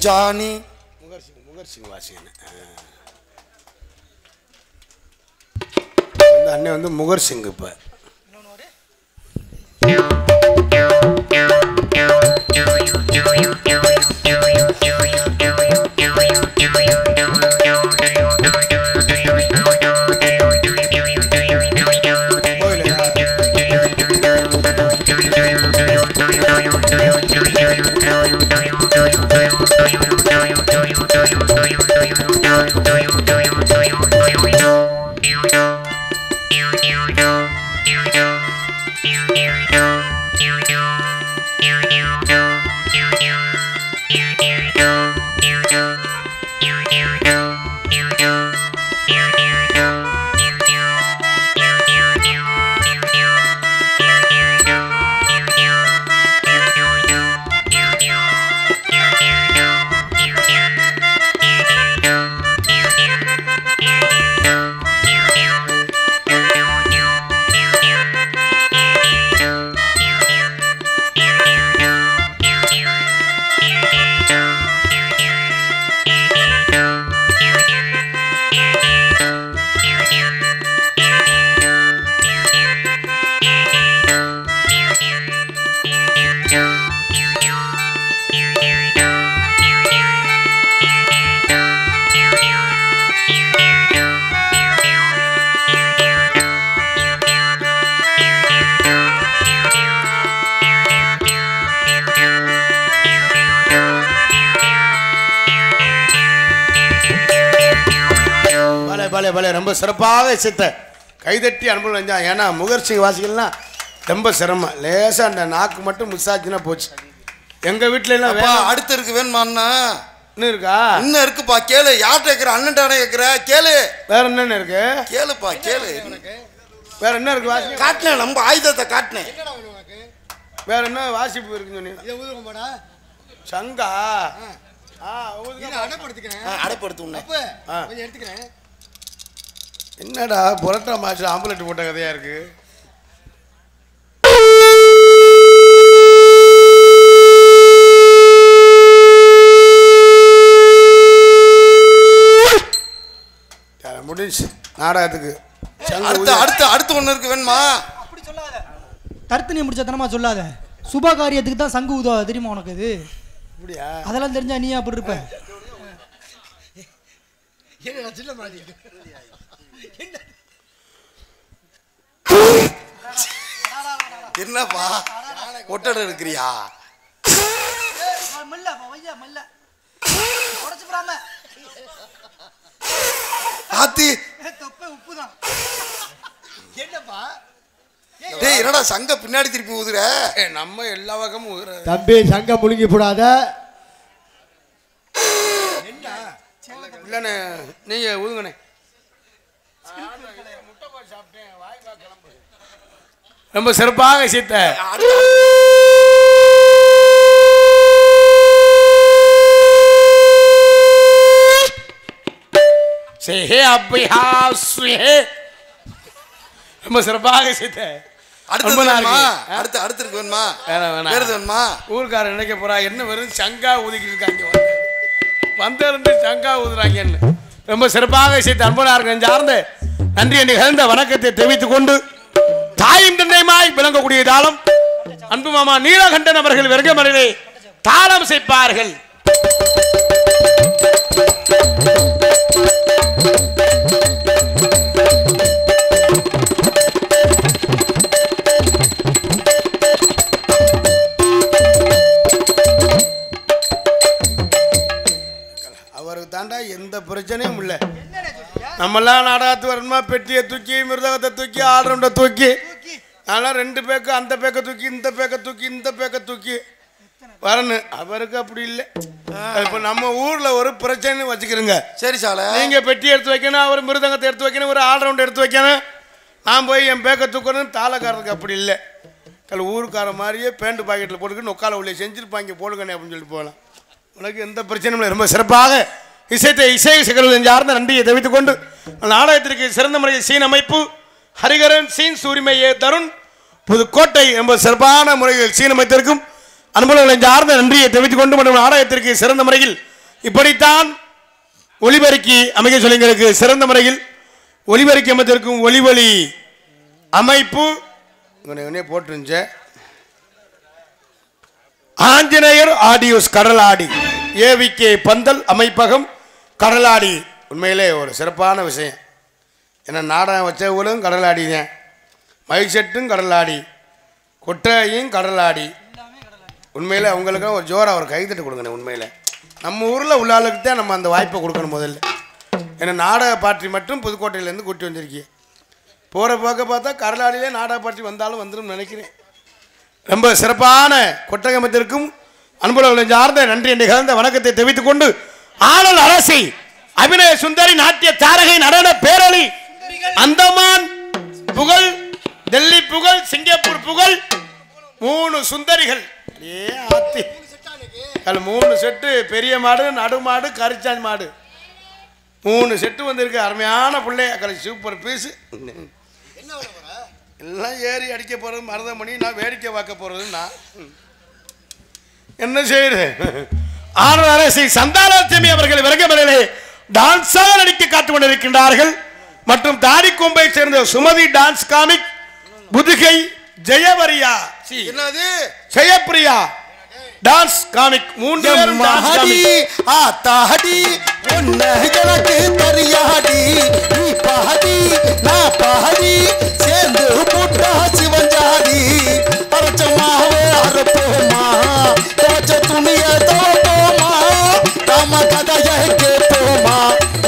ஜானி முகர் சிங் வாசியன் அண்ணன் வந்து முகர் சிங். இப்போ ரொம்ப சிறப்பாக இசைத்த கைதட்டி அனுபவம் செஞ்சான். ஏன்னா முகர் சிங் வாசிக்கலாம் ரொம்ப சிரமம். லேசாக அந்த நாக்கு மட்டும் மிஸ் ஆச்சுன்னா போச்சு. எங்க வீட்டுல எல்லாம் அடுத்து இருக்கு வேணுமாண்ணா? இன்னும் இருக்கா? இன்னும் இருக்குப்பா, கேளு. யார்கிட்ட கேட்குற? அண்ணன்டானே கேட்குற, கேளு. வேற என்னென்ன இருக்கு? கேளுப்பா, கேளு. வேற என்ன இருக்கு? வாசி காட்டினேன், நம்ம ஆயுதத்தை காட்டினேன். வேற என்ன வாசிப்பு இருக்குன்னு சொன்னீங்க? சங்கா என்னடா புரட்டா மாசம் ஆம்புலெட் போட்ட கதையா இருக்கு. முடிஞ்சு நாடகத்துக்கு. அடுத்து ஒண்ணு இருக்கு வேணுமா? தர்த்தனி முடிச்சதனமா சொல்லாத. சுப காரியத்துக்கு தான் சங்கு ஊதுவா, தெரியுமா உனக்கு? அது அப்படியா? அதெல்லாம் தெரிஞ்சா நீ அப்படி இருப்ப. என்னப்பா ஒட்டட இருக்கிறியா? ஆத்தி உப்புதான். என்னப்பா டேய், என்னடா சங்க பின்னாடி திருப்பி ஊதுற? நம்ம எல்லா பக்கமும் ஊதுற. தம்பி சங்க முழுங்கி போடாத. இல்லண்ணே நீங்க ஊதுங்கண்ணே. ரொம்ப சிறப்பாக சீத்த. ரொம்ப சிறப்பாக சீத்த. அடுத்து இருக்கு வேணுமா? வேணுமா? ஊருக்காரர் நினைக்க போறா என்ன வெறும் சங்கா ஊதிக்கிட்டு இருக்காங்க, வந்திருந்து சங்கா ஊதுறாங்கன்னு. ரொம்ப சிறப்பாக செய்த அன்பனார்கள் சார்ந்த நன்றியை நிகழ்ந்த வணக்கத்தை தெரிவித்துக் கொண்டு தாயும் தந்தையுமாய் விளங்கக்கூடிய தாளம் அன்பு மாமா நீலகண்டன் அவர்கள் வெறுகமரிலே தாளம் செய்ப்பார்கள். தாண்டா எந்த பிரச்சனையும் இல்லை. நம்மெல்லாம் நாடகத்து வரணுமா, பெட்டியை தூக்கி மிருதகத்தை தூக்கி ஆல்ரவுண்டை தூக்கி, அதெல்லாம் 2 பேக்கு அந்த பேக்க தூக்கி இந்த பேக்க தூக்கி இந்த பேக்க தூக்கி வரணும். அவருக்கு அப்படி இல்லை. இப்போ நம்ம ஊர்ல ஒரு பிரச்சனை வச்சுக்கிறோங்க. சரி சால, நீங்க பெட்டி எடுத்து வைக்கணும், அவர் மிருதங்கத்தை எடுத்து வைக்கணும், ஒரு ஆல்ரவுண்ட் எடுத்து வைக்கணும், நான் போய் என் பேக்க தூக்கணும். தாளக்காரருக்கு அப்படி இல்லை. ஊருக்கார மாதிரியே பேண்ட் பாக்கெட்டில் போட்டுக்கிட்டு நொக்கால உள்ளே செஞ்சுருப்பாங்க, போடுங்கண்ணே அப்படின்னு சொல்லி போகலாம். உனக்கு எந்த பிரச்சனையும் இல்லை. ரொம்ப சிறப்பாக இசை சார்ந்த நன்றியை தெரிவித்துக் கொண்டு நாடகத்திற்கு சிறந்த முறையில் சீன் அமைப்பு ஹரிகரன், சீன் சூரிமையே தருண் புதுக்கோட்டை ரொம்ப சிறப்பான முறையில் சீன் அமைத்திருக்கும் அனுபவங்களை சார்ந்த நன்றியை தெரிவித்துக் கொண்டு மற்றும் நாடகத்திற்கு சிறந்த முறையில் இப்படித்தான் ஒளிபெருக்கி அமைக்க சொல்லிங்களுக்கு சிறந்த முறையில் ஒளிபெருக்கி அமைத்திருக்கும் ஒளிவொலி அமைப்பு போட்டுருந்துச்சு. ஆஞ்சநேயர் ஆடியோஸ் கடலாடி, ஏவிகே பந்தல் அமைப்பகம் கடலாடி. உண்மையிலே ஒரு சிறப்பான விஷயம். ஏன்னா நாடகம் வச்சவங்களும் கடலாடிதான், மைக் செட்டும் கடலாடி, கொட்டையும் கடலாடி. உண்மையிலே அவங்களுக்கும் ஒரு ஜோராக ஒரு கைத்தட்டு கொடுங்கண்ணே. உண்மையில் நம்ம ஊரில் உள்ள ஆளுக்கு தான் நம்ம அந்த வாய்ப்பை கொடுக்கணும் முதல்ல. ஏன்னா நாடக பாட்டி மட்டும் புதுக்கோட்டையிலேருந்து கூட்டி வந்திருக்கீங்க. போகிற போக்க பார்த்தா கடலாடியிலே நாடக பாட்டி வந்தாலும் வந்துடும் நினைக்கிறேன். ரொம்ப சிறப்பான கொட்டகமத்திற்கும் அன்புகளை சார்ந்த நன்றி நிகழ்ந்த வணக்கத்தை தெரிவித்துக் கொண்டு ஆடல் அரசி அபிநய சுந்தரி நாட்டிய தாரகை நடன பேரொளி அந்தமான் புகழ், டெல்லி புகழ், சிங்கப்பூர் புகழ் 3 சுந்தரிகள். 3 செட்டு பெரிய மாடு, நடு மாடு, கரிச்சான் மாடு 3 செட்டு வந்திருக்கு. அருமையான பிள்ளை அக்கறை சூப்பர் பீஸு. எல்லாம் ஏறி அடிக்க போறது மருதமணி, நான் வேடிக்கை பார்க்க போறதுன்னா என்ன செய்யுது. ஆனந்த அரசி சந்தானலட்சுமி அவர்கள் விறகமலையிலே டான்ஸாக நடிக்க காத்துக் கொண்டிருக்கின்றார்கள். மற்றும் தாடிக்கொம்பை சேர்ந்த Sumathi dance comic, Pudukkai Jayavariya Jayapriya dance comic 3 பேரும் டான்ஸ் காமிக். ஆத்தாடி ஒன்ன எனக்கு தெரியாடி, நீ பாடி நான் பாடி சேர்ந்து புட்டா சிவஞ்சாடி. அரைச்சமாவே அரைப்போமா, தோச்ச துணிய தோப்போமா, ராம கதைய கேட்போமா,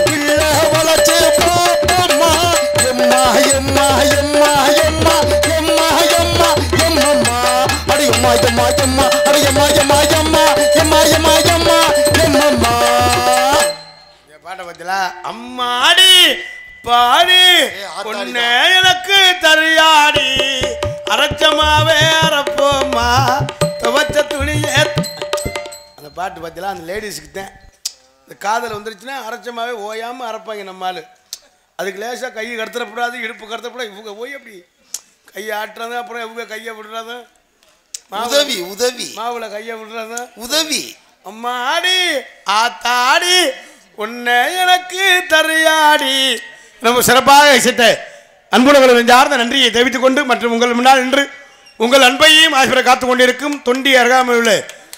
பிள்ளை வளர்ச்சி பார்ப்போமா. எம்மா எம்மா எம்மா எம்மா எம்மா எம்மா எம்மம்மா அடியம்மா எம்மா எம்மா அடியம்மா எம்மா எம்மா பார்த்தீங்களா? அம்மாடி பாடி பொண்ணு எனக்கு தரியாடி அரைச்சமாவே அரைப்போம்மா துவச்ச துணியே. அந்த பாட்டு பார்த்தீங்களா? அந்த லேடிஸுக்கு தான் இந்த காதல் வந்துருச்சுன்னா அரைச்சமாவே ஓயாமல் அரைப்பாங்க நம்மால். அதுக்கு லேசாக கையை கடத்தப்படாது, இடுப்பு கடத்தப்படாது. இவங்க போய் அப்படி கையை ஆட்டுறாங்க, அப்புறம் இவங்க கையை விடுறாங்க. உதவி உதவி மாவுல கையை விடுறாங்க உதவி. அம்மாடி ஆத்தாடி உன்னை எனக்கு தரியாடி. நம்ம சிறப்பாக இசைத்த அன்புணர்களை நெஞ்சார்ந்த நன்றியை தெரிவித்துக் கொண்டு மற்றும் உங்கள் முன்னால் நின்று உங்கள் அன்பையும் ஆசிரியரை காத்துக் கொண்டிருக்கும் தொண்டி அருகாமையில் உள்ள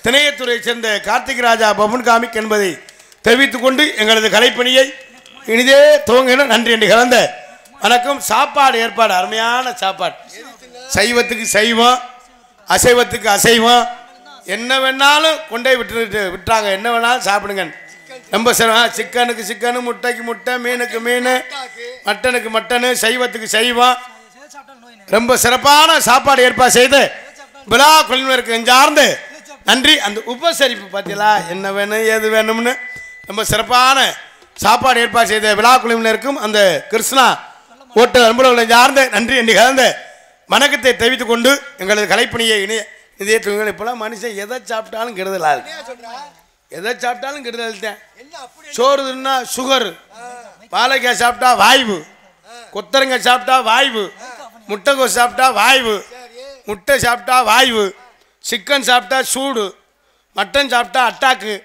திணையத்துறையைச் சேர்ந்த கார்த்திக் ராஜா பவன் காமிக் என்பதை தெரிவித்துக் கொண்டு எங்களது கலைப்பணியை இனிதே துவங்கின நன்றி என்று கலந்த வணக்கம். சாப்பாடு ஏற்பாடு அருமையான சாப்பாடு. சைவத்துக்கு சைவம், அசைவத்துக்கு அசைவம், என்ன வேணாலும் கொண்டே விட்டுறாங்க. என்ன வேணாலும் சாப்பிடுங்க. ரொம்ப சிக்கனுக்கு சிக்கனு, முட்டைக்கு முட்டை, மீனுக்கு மீன், மட்டனுக்கு மட்டனு, சைவத்துக்கு சைவம். ரொம்ப சிறப்பான சாப்பாடு ஏற்பாடு செய்து விழா குழுவினருக்கு நெஞ்சார்ந்து நன்றி. அந்த உபசரிப்பு பார்த்தீங்களா? என்ன வேணும் ஏது வேணும்னு ரொம்ப சிறப்பான சாப்பாடு ஏற்பாடு செய்த விழா குழுவினருக்கும் அந்த கிருஷ்ணா ஓட்டல் அன்புகளை சார்ந்த நன்றி என்று கலந்த வணக்கத்தை தெரிவித்துக் கொண்டு எங்களது கலைப்பணியை இதே தூங்க. இப்போலாம் மனுஷன் எதை சாப்பிட்டாலும் கெடுதலா இருக்கு. எதை சாப்பிட்டாலும் கெடுதல் தான். சோறு தின்னா சுகர், வாழைக்காய் சாப்பிட்டா வாய்வு, கொத்தரங்காய் சாப்பிட்டா வாய்வு, முட்டைக்கோஸ் சாப்பிட்டா வாய்வு, முட்டை சாப்பிட்டா வாய்வு, சிக்கன் சாப்பிட்டா சூடு, மட்டன் சாப்பிட்டா அட்டாக்கு,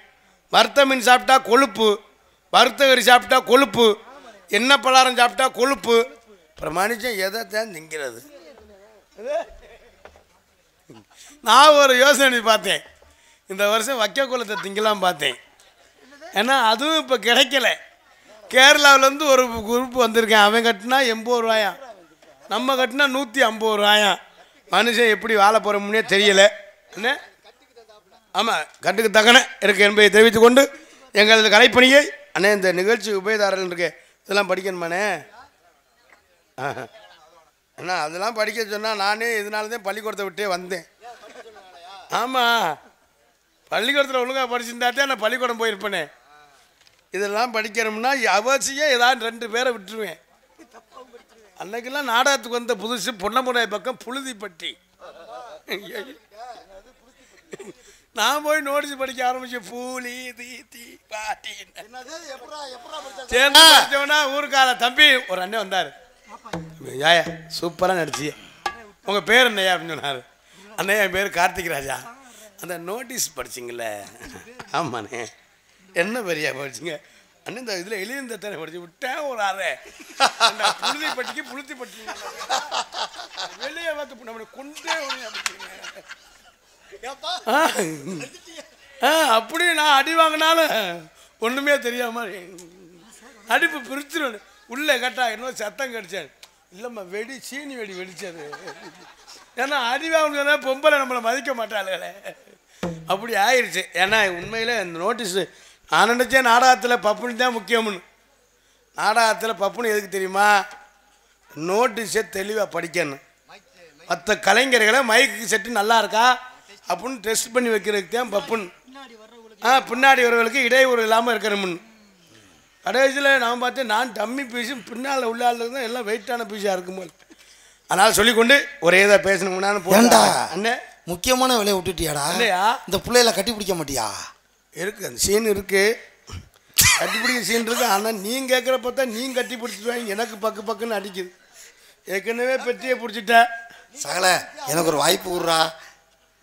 வறுத்த மீன் சாப்பிட்டா கொழுப்பு, வறுத்த கறி சாப்பிட்டா கொழுப்பு, எண்ணெய் பலகாரம் சாப்பிட்டா கொழுப்பு. அப்புறம் மனுஷன் எதை தான் திங்கிறது? நான் ஒரு யோசனை பார்த்தேன். இந்த வருஷம் வைக்கக்குளத்தை திங்கலாம் பார்த்தேன். ஏன்னா அதுவும் இப்போ கிடைக்கல. கேரளாவிலேருந்து ஒரு குரூப் வந்திருக்கேன். அவன் கட்டினா 80 ரூபாயாம், நம்ம கட்டினா 150 ரூபாயாம். மனுஷன் எப்படி வாழ போகிறோம்னே தெரியல. என்ன ஆமாம், கட்டுக்கு தக்கன இருக்கு என்பதை தெரிவித்துக் கொண்டு எங்களது கலைப்பணியை அண்ணே இந்த நிகழ்ச்சி உபயதாரர்கள் இருக்கு இதெல்லாம் படிக்கணுமாண்ணே? அண்ணா அதெல்லாம் படிக்க சொன்னால் நானே இதனால தான் பள்ளிக்கூடத்தை விட்டே வந்தேன். ஆமாம், பள்ளிக்கூடத்தில் ஒழுங்காக படிச்சிருந்தாட்டே நான் பள்ளிக்கூடம் போயிருப்பேனே. இதெல்லாம் படிக்கணும்னா அவசியம் ஏதாவது 2 பேரை விட்டுருவேன். அன்னைக்கெல்லாம் நாடகத்துக்கு வந்த புதுசு பொன்னமுறை பக்கம் புழுதிப்பட்டி. நான் போய் நோட்டீஸ் படிக்க ஆரம்பிச்சேன். பூலி தீ தீ பாட்டி சேர்ந்து படித்தவனா ஊருக்கார தம்பி ஒரு அண்ணன் வந்தார். ஏயா சூப்பராக நடிச்சிய, உங்கள் பேர் என்னையா அப்படின்னு சொன்னார். அண்ணன் என் பேர் கார்த்திக் ராஜா. அந்த நோட்டீஸ் படிச்சிங்கள? ஆமாண்ணே. என்ன பெரியா படிச்சிங்க? அண்ணன் இந்த இதில் எழுந்த தானே படிச்சு விட்டேன் ஒரு அறை புழுதி பட்டிக்கு புளுத்தி பட்டி வெளியே பார்த்து நம்மளை கொண்டே அப்படி நான் அடி வாங்கினாலும் ஒன்றுமே தெரியாம அடிப்பு பிரிச்சிருவேன். உள்ளே கேட்டா என்ன சத்தம் கடிச்சேன். இல்லைம்மா வெடி சீனி வெடி வெடிச்சது. ஏன்னா அடி வாங்கினா பொம்பளை நம்மளை மதிக்க மாட்டாளுங்களே. அப்படி ஆயிடுச்சு. ஏன்னா உண்மையில் இந்த நோட்டீஸு நான் நினச்சேன் நாடகத்தில் பப்புனு தான் முக்கியம்னு. நாடகத்தில் பப்புனு எதுக்கு தெரியுமா? நோட்டீஸை தெளிவாக படிக்கணும். மற்ற கலைஞர்களை மைக்கு செட்டு நல்லா இருக்கா அப்படின்னு டெஸ்ட் பண்ணி வைக்கிறதுக்கு தான் பப்புன்னு. பின்னாடி வரவர்களுக்கு இடையூறு இல்லாமல் இருக்கணும்னு. கடைசியில் நான் பார்த்தேன் நான் டம்மி பீஸும் பின்னால் உள்ள ஆள் தான் எல்லாம் வெயிட்டான பீஸாக இருக்கும்போது. அதனால் சொல்லிக்கொண்டு ஒரே இதாக பேசணும்னான்னு போண்டா அண்ணே முக்கியமான வேலையை விட்டுட்டியாடா? இல்லையா? இந்த பிள்ளையில கட்டி பிடிக்க மாட்டியா? இருக்குது அந்த சீன் இருக்குது, கட்டி பிடிக்க சீன் இருக்குது. ஆனால் நீங்கள் கேட்குற பார்த்தா நீங்கள் கட்டி பிடிச்சிட்டு எனக்கு பக்கு பக்குன்னு அடிக்குது. ஏற்கனவே பெட்டியை பிடிச்சிட்ட சகல எனக்கு ஒரு வாய்ப்பு விட்றா.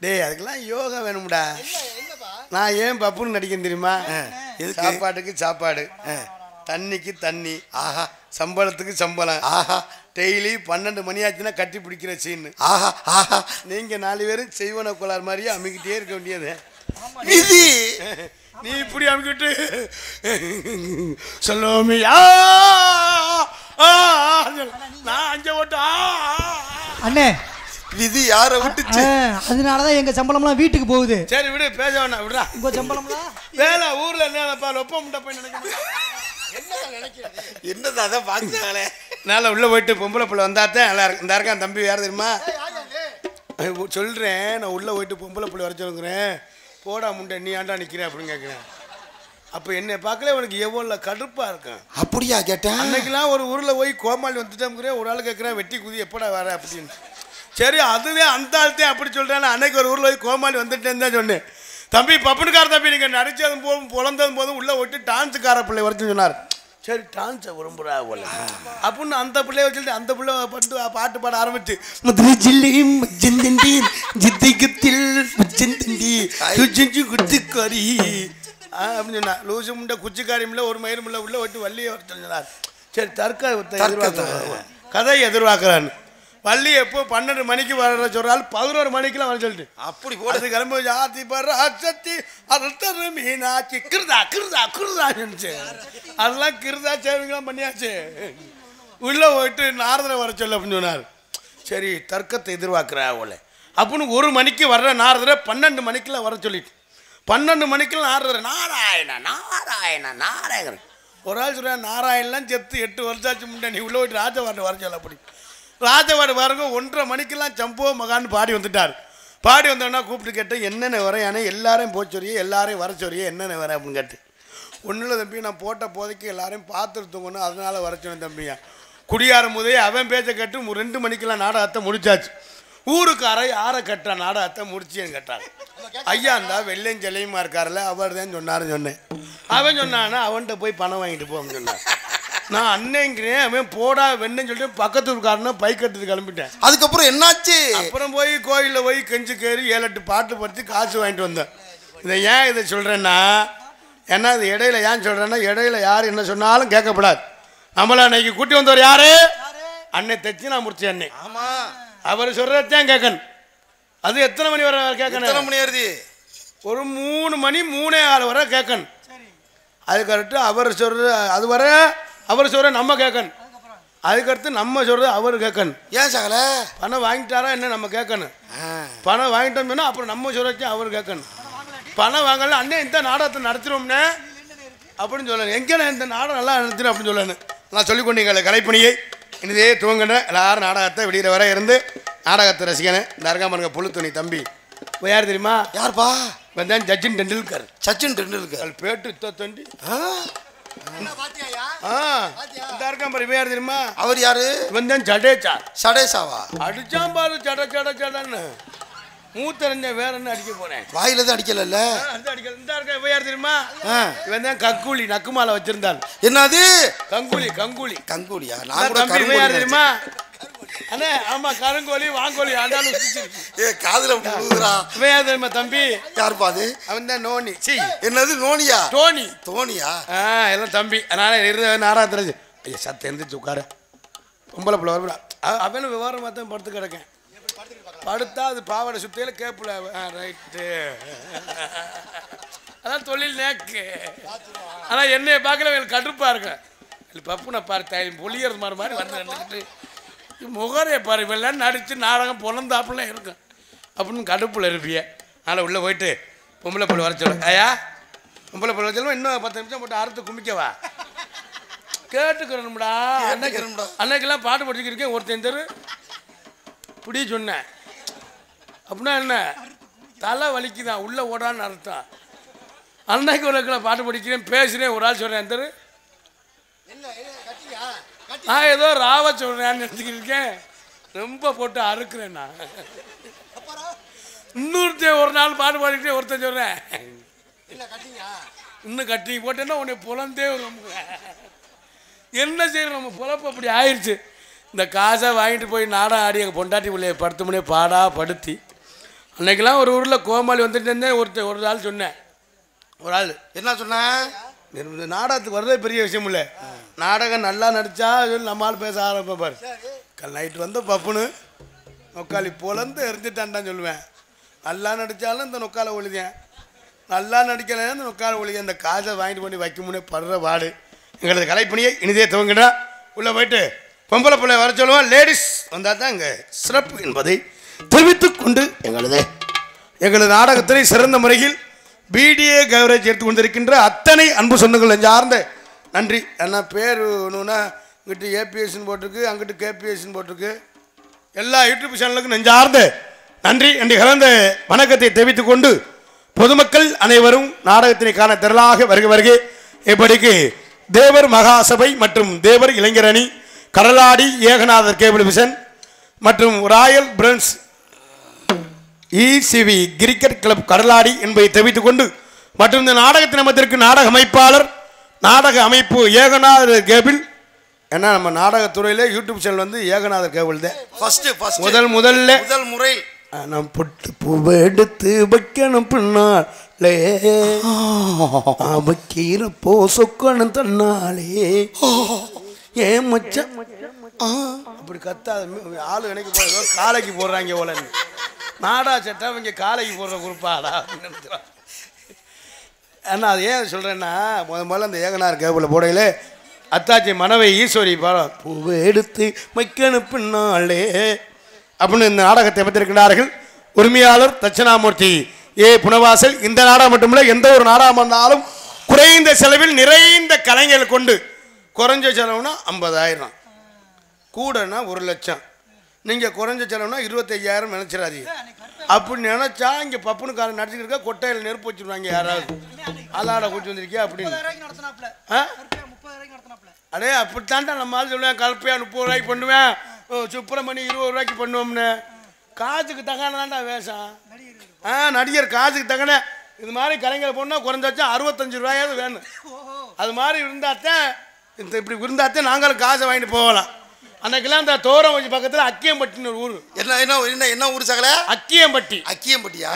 டேய் அதுக்கெல்லாம் யோகா வேணும்டா. நான் ஏன் பப்புன்னு நடிக்கணும் தெரியுமா? சாப்பாட்டுக்கு சாப்பாடு, தண்ணிக்கு தண்ணி, ஆஹா, சம்பளத்துக்கு சம்பளம், ஆஹா, டெய்லி 12 மணி ஆச்சுன்னா கட்டி பிடிக்கிற சீன். ஆஹா ஆஹா, நீங்கள் 4 பேரும் செய்வன கோளாறு மாதிரியே அமைக்கிட்டே இருக்க வேண்டியது. விதி நீ இப்படி அமைக்கிட்டு சொல்லுமியா நான் அஞ்ச ஓட்டு அண்ணே விதி யாரை விட்டுச்சு? அதனாலதான் எங்க சம்பளம்லாம் வீட்டுக்கு போகுது. சரி விடு, பேச வேணாம் விடுறா. உங்க சம்பளம்லாம் வேலை ஊர்ல என்னப்பா லொப்ப முட்டை போய் நினைக்கிறேன். என்னது அதான் பாக்குறாங்களே. நாளை உள்ள போயிட்டு பொம்பளை பிள்ளை வந்தாத்தான் நல்லா இருக்கு. இந்த இருக்கான் தம்பி யார் தெரியுமா? சொல்றேன் நான் உள்ள போயிட்டு பொம்பளை பிள்ளை வர சொல்லுங்கிறேன். போடா முண்டை நீ ஆண்டா நிற்கிறேன் அப்படின்னு கேட்குறேன். அப்போ என்னை பார்க்கல உனக்கு எவ்வளோ கடுப்பாக இருக்கும். அப்படியா கேட்டேன்? அன்னைக்கெல்லாம் ஒரு ஊரில் போய் கோமாளி வந்துட்டோம்ங்கிறேன், ஒரு ஆள் கேட்குறேன் வெட்டி குதி எப்படா வர அப்படின்னு. சரி அதுவே அந்த ஆள்தான் அப்படி சொல்கிறேன். அன்னைக்கு ஒரு ஊரில் போய் கோமாளி வந்துட்டேன்னு தான் சொன்னேன். தம்பி பப்புனுக்கார தம்பி நீங்கள் நடித்ததும் போதும் பிறந்ததும் போதும் உள்ளே விட்டு டான்ஸுக்கார பிள்ளை வரைக்கும் சொன்னார். சரி டான்ஸை விரும்புகிறா போல அப்படின்னு அந்த பிள்ளைய வச்சுட்டு அந்த பிள்ளை வந்து பாட்டு பாட ஆரம்பிச்சு முதல் ஜில்லி மஜ்ஜந்தண்டி ஜித்திகத்தில் மஜ்ஜந்தண்டி குச்சி குச்சிக்காரி அப்படின்னு சொன்னா. லூசு முண்டை குச்சிக்காரி முல்ல ஒரு மயிறு முல்ல உள்ள விட்டு வள்ளியை வர சொன்னார். சரி கதை எதிர்பார்க்குறான்னு வள்ளி எப்போ 12 மணிக்கு வர சொல்றாள், 11 மணிக்கெல்லாம் வர சொல்லிட்டு அப்படி போடுறது கிளம்பி ஜாதி பராசக்தி அர்த்தர் மீனாட்சி கிருதா கிருதா கிருதா இருந்துச்சு. அதெல்லாம் கிருதா சேவைங்களாம் பண்ணியாச்சு. உள்ள போயிட்டு நாரதரை வர சொல்ல அப்படின்னு சொன்னார். சரி தர்க்கத்தை எதிர்பார்க்குறா அவளை அப்படின்னு 1 மணிக்கு வர்ற நாரதரை 12 மணிக்கெல்லாம் வர சொல்லிட்டு 12 மணிக்கெல்லாம் நாரதரை நாராயணா நாராயணா நாராயணன். ஒரு ஆள் சொல்கிறேன் நாராயணெலாம் செத்து 8 வருஷாச்சு முன்னே நீ உள்ள போயிட்டு ராஜவாட்டை வர சொல்ல அப்படி. ராஜவாடு பாருங்க 1:30 மணிக்கெல்லாம் சம்போ மகான்னு பாடி வந்துட்டார். பாடி வந்தோன்னா கூப்பிட்டு கேட்டேன் என்னென்ன வரேன், ஏன்னா எல்லாரையும் போச்சொரியே எல்லாரையும் வர சொரியே என்னென்ன வரேன் அப்படின்னு கேட்டு. ஒன்றும் இல்லை தம்பி நான் போட்ட போதைக்கு எல்லாரையும் பார்த்துட்டு தூங்கணும் அதனால வர சொன்னேன் தம்பியா. குடியாரும் போதே அவன் பேச்சை கேட்டு 2 மணிக்கெல்லாம் நாடகத்தை முடிச்சாச்சு. ஊருக்காரை யாரை கட்டுறா நாடகத்தை முடிச்சேன்னு கேட்டாங்க. ஐயா இருந்தா வெள்ளையும் செல்லையுமா இருக்காருல்ல அவர் தான் சொன்னாருன்னு சொன்னேன். அவன் சொன்னான்னா அவன்கிட்ட போய் பணம் வாங்கிட்டு போன்னு சொன்னான். நான் அன்னைங்கிறேன் அவன் போடா வெண்ணன்னு சொல்லிட்டு பக்கத்து ஊருக்காரனை பைக் எடுத்துட்டு கிளம்பிட்டேன். அதுக்கப்புறம் என்னாச்சு? அப்புறம் போய் கோயிலில் போய் கெஞ்சு கேறி 7-8 பாட்டு படித்து காசு வாங்கிட்டு வந்தேன். இதை ஏன் இதை சொல்கிறேன்னா ஏன்னா இது இடையில ஏன் சொல்கிறேன்னா இடையில யார் என்ன சொன்னாலும் கேட்கப்படாது. நம்மளை அன்னைக்கு கூட்டி வந்தவர் யாரு? அன்னை தைச்சு நான் முடிச்சேன் அன்னை. ஆமாம் அவர் சொல்கிறதான் கேட்கணும். அது எத்தனை மணி வரை கேட்கணும்? எத்தனை மணி வருது? ஒரு 3 மணி 3:15 வரை கேட்கணும். அது கரெக்டு. அவர் சொல்கிற அது வர அவர் சொல்கிற நம்ம கேட்கணும். அதுக்கடுத்து நம்ம சொல்கிறது அவர் கேட்கணும். ஏன் சகல பணம் வாங்கிட்டாரா என்ன நம்ம கேட்கணும். பணம் வாங்கிட்டோம்னா அப்புறம் நம்ம சொல்கிறச்சு அவர் கேட்கணும். பணம் வாங்கல அண்ணே இந்த நாடகத்தை நடத்துகிறோம்னே அப்படின்னு சொல்லணும். எங்கே இந்த நாடகம் நல்லா நடத்துகிறேன் அப்படின்னு சொல்லணும். நான் சொல்லிக்கொண்டீங்களே கலைப்பணியை இனிதே துவங்கினேன். எல்லாரும் நாடகத்தை விடிகிற வரை இருந்து நாடகத்தை ரசிக்கணும். இந்த அருகாமருங்க புழு துணி தம்பி யார் தெரியுமா? யார்ப்பா? வந்தான் சச்சின் டெண்டுல்கர். சச்சின் டெண்டுல்கர் பேட்டு தண்டி இந்த அருகாம்பர் யார் தெரியுமா? அவர் யாரு? வந்தான் ஜடேஜா. சடேசாவா? அடிச்சாம் பாரு சட சட சடன்னு மூத்தறிஞ்ச வேற என்ன அடிக்க போனேன். வாயில தான் அடிக்கல அடிக்கல. இந்த இருக்க யார் தெரியுமா? இவன் தான் கங்குலி நக்குமால வச்சிருந்தான். என்னது? கங்குலி கங்குலி கங்குலியா? நான் கூட தம்பி யார் தெரியுமா? அண்ணே ஆமா கருங்கோலி வாங்கோலி ஆண்டாலும் ஏ காதுல விழுதுறா. இவன் யார் தெரியுமா தம்பி? யாருப்பா அது? அவன் தான் நோனி. சி என்னது நோனியா? டோனி. தோனியா? எல்லாம் தம்பி. அதனால இருந்த நாராத்திரது ஐயா சத்த எந்திரிச்சு உட்காரு. பொம்பளை பிள்ளை வரப்படா. அவனும் விவரமாக தான் படுத்து கிடக்கேன். படுத்தா அது பாவாடை சுத்தையில் கேப்பில் ரைட்டு. அதான் தொழில் நேக்கு. ஆனால் என்னைய பார்க்கல எனக்கு கடுப்பாக இருக்கேன். இல்லை பப்பு நான் பாரு தாய் பொலியறது மாதிரி மாதிரி வந்து நின்றுக்கிட்டு முகரையை பாரு இவெல்லாம் நடித்து நாடகம் பொழந்தாப்புலாம் இருக்கும் அப்படின்னு கடுப்பில் இருப்பிய. அதனால் உள்ளே போயிட்டு பொம்பளை பிள்ளை வர சொல்ல. ஐயா பொம்பளை பிள்ளை வர சொல்லுவோம் இன்னும் 10 நிமிஷம் போட்டு அறுத்து குமிக்கவா கேட்டுக்கிறோம்டா. அன்னைக்கெல்லாம் பாட்டு படிச்சுக்கிருக்கேன். ஒருத்தன் தெரு இப்படி சொன்னேன் அப்படின்னா என்ன தலை வலிக்குதான் உள்ளே ஓடான்னு அர்த்தம். அன்னைக்கு ஒரு பாட்டு படிக்கிறேன் பேசுகிறேன். ஒரு ஆள் சொல்கிறேன் தெரு நான் ஏதோ ராவ சொல்கிறேன்னு நினச்சிக்கிருக்கேன். ரொம்ப போட்டு அறுக்கிறேன் நான். இன்னொருத்தன் ஒரு நாள் பாட்டு பாடிக்கிட்டே ஒருத்தன் சொல்கிறேன் இன்னும் கட்டி போட்டேன்னா உன்னை புலந்தே என்ன செய்யணும். நம்ம புலப்பு அப்படி ஆயிடுச்சு. இந்த காசை வாங்கிட்டு போய் நாடகம் ஆடி எங்கள் பொண்டாட்டி பிள்ளைய படுத்த முடிய பாடா படுத்தி அன்னைக்கெல்லாம் ஒரு ஊரில் கோமாளி வந்துட்டு இருந்தேன். ஒரு ஆள் சொன்னேன். ஒரு ஆள் என்ன சொன்னேன்? இந்த நாடகத்துக்கு வர்றதே பெரிய விஷயம் இல்லை. நாடகம் நல்லா நடித்தா சொல்லி நம்மளால் பேச ஆரம்பிப்பார். நைட்டு வந்த பப்புன்னு நொக்காளி பொலந்து எரிஞ்சிட்டான்டான்னு சொல்லுவேன். நல்லா நடித்தாலும் இந்த நொக்காலை ஒழிதேன், நல்லா நடிக்கலைன்னா இந்த நொக்காலை ஒழிதேன். இந்த காசை வாங்கிட்டு பண்ணி வைக்க முடியும் படுற பாடு. எங்களது கலைப்பணியை இனிதே துவங்கிட்டா உள்ளே போயிட்டு பொம்பளை பிள்ளை வர சொல்லுவோம். லேடிஸ் வந்தால் தான் இங்கே சிறப்பு என்பதை தெரிவித்துக் கொண்டு எங்களது நாடகத்தினை சிறந்த முறையில் பிடிஏ கவரேஜ் எடுத்து கொண்டிருக்கின்ற அத்தனை அன்பு சொந்தங்கள் நெஞ்சார்ந்த நன்றி. ஏன்னா பேர் ஒன்றுனா இங்கிட்டு ஏபிஎஸ்ன்னு போட்டிருக்கு, அங்கிட்டு கேபிஎஸ்ன்னு போட்டிருக்கு. எல்லா யூடியூப் சேனலுக்கும் நெஞ்சார்ந்த நன்றி என்று கலந்த வணக்கத்தை தெரிவித்துக் கொண்டு பொதுமக்கள் அனைவரும் நாடகத்தினை காண திரளாக வருகை. இப்படிக்கு தேவர் மகாசபை மற்றும் தேவர் இளைஞர் அணி, கடலாடி ஏகநாதர் கேபிள் விஷன் மற்றும் ராயல் பிரன்ஸ் இசிவி கிரிக்கெட் கிளப் கடலாடி என்பதை தெரிவித்துக் கொண்டு, மற்றும் இந்த நாடகத்தின் அமைத்திற்கு நாடக அமைப்பாளர், நாடக அமைப்பு ஏகநாதர் கேபிள். ஏன்னா நம்ம நாடகத்துறையில யூடியூப் சேனல் வந்து ஏகநாதர் கேபிள் தான் முதல் முறை நான் பொட்டு பூவை எடுத்து வைக்கணும் பின்னாலே வைக்கிற போ சொக்கணும் தன்னாலே ஏன் மச்சான் அப்படி கத்தாத ஆளு எனக்கு போடுறதோ காலைக்கு போடுறாங்க போல. நாடா சட்டை இங்கே காலைக்கு போடுற குரூப்பாடா. ஏன்னா அது ஏன் சொல்கிறேன்னா, முதல்ல அந்த ஏகனார் கேபிள் போடையில அத்தாச்சி மனைவி ஈஸ்வரி பாடம் பூவை எடுத்து வைக்கணும் பின்னாலே அப்படின்னு இந்த நாடகத்தை அமைத்திருக்கிறார்கள். உரிமையாளர் தட்சிணாமூர்த்தி ஏ புனவாசல். இந்த நாடகம் மட்டுமில்லை, எந்த ஒரு நாடகம் வந்தாலும் குறைந்த செலவில் நிறைந்த கலைஞர்கள் கொண்டு, குறைஞ்ச செலவுனா 50,000, கூடனா 1,00,000, நீங்கள் குறைஞ்ச செலவுனா 25,000 நினச்சிடாதீங்க. அப்படி நினச்சா இங்கே பப்புனுக்காரன் நடிச்சுக்கிட்டு இருக்க கொட்டையில் நெருப்பு வச்சுருவாங்க. யாராவது அல்லாட கூட்டி வந்திருக்கியா அப்படின்னு அடே அப்படித்தான்டா நம்ம ஆள் சொல்லுவேன். கல்பையா 30 ரூபாய்க்கு பண்ணுவேன், சுப்பிரமணி 20 ரூபாய்க்கு பண்ணுவோம்னு. காசுக்கு தகானதான்டா வேஷம். நடிகர் காசுக்கு தகன இது மாதிரி கலைஞர் போனால் குறைஞ்சாச்சும் 65 ரூபாயாவது வேணும். அது மாதிரி இருந்தாத்தான் இப்படி இருந்தாத்தான் நாங்களும் காசை வாங்கிட்டு போகலாம். அன்னைக்கெல்லாம் இந்த தோரம் வச்சு பக்கத்தில் அக்கியம்பட்டின்னு ஒரு ஊர். என்ன ஊர் சகல? அக்கியம்பட்டியா?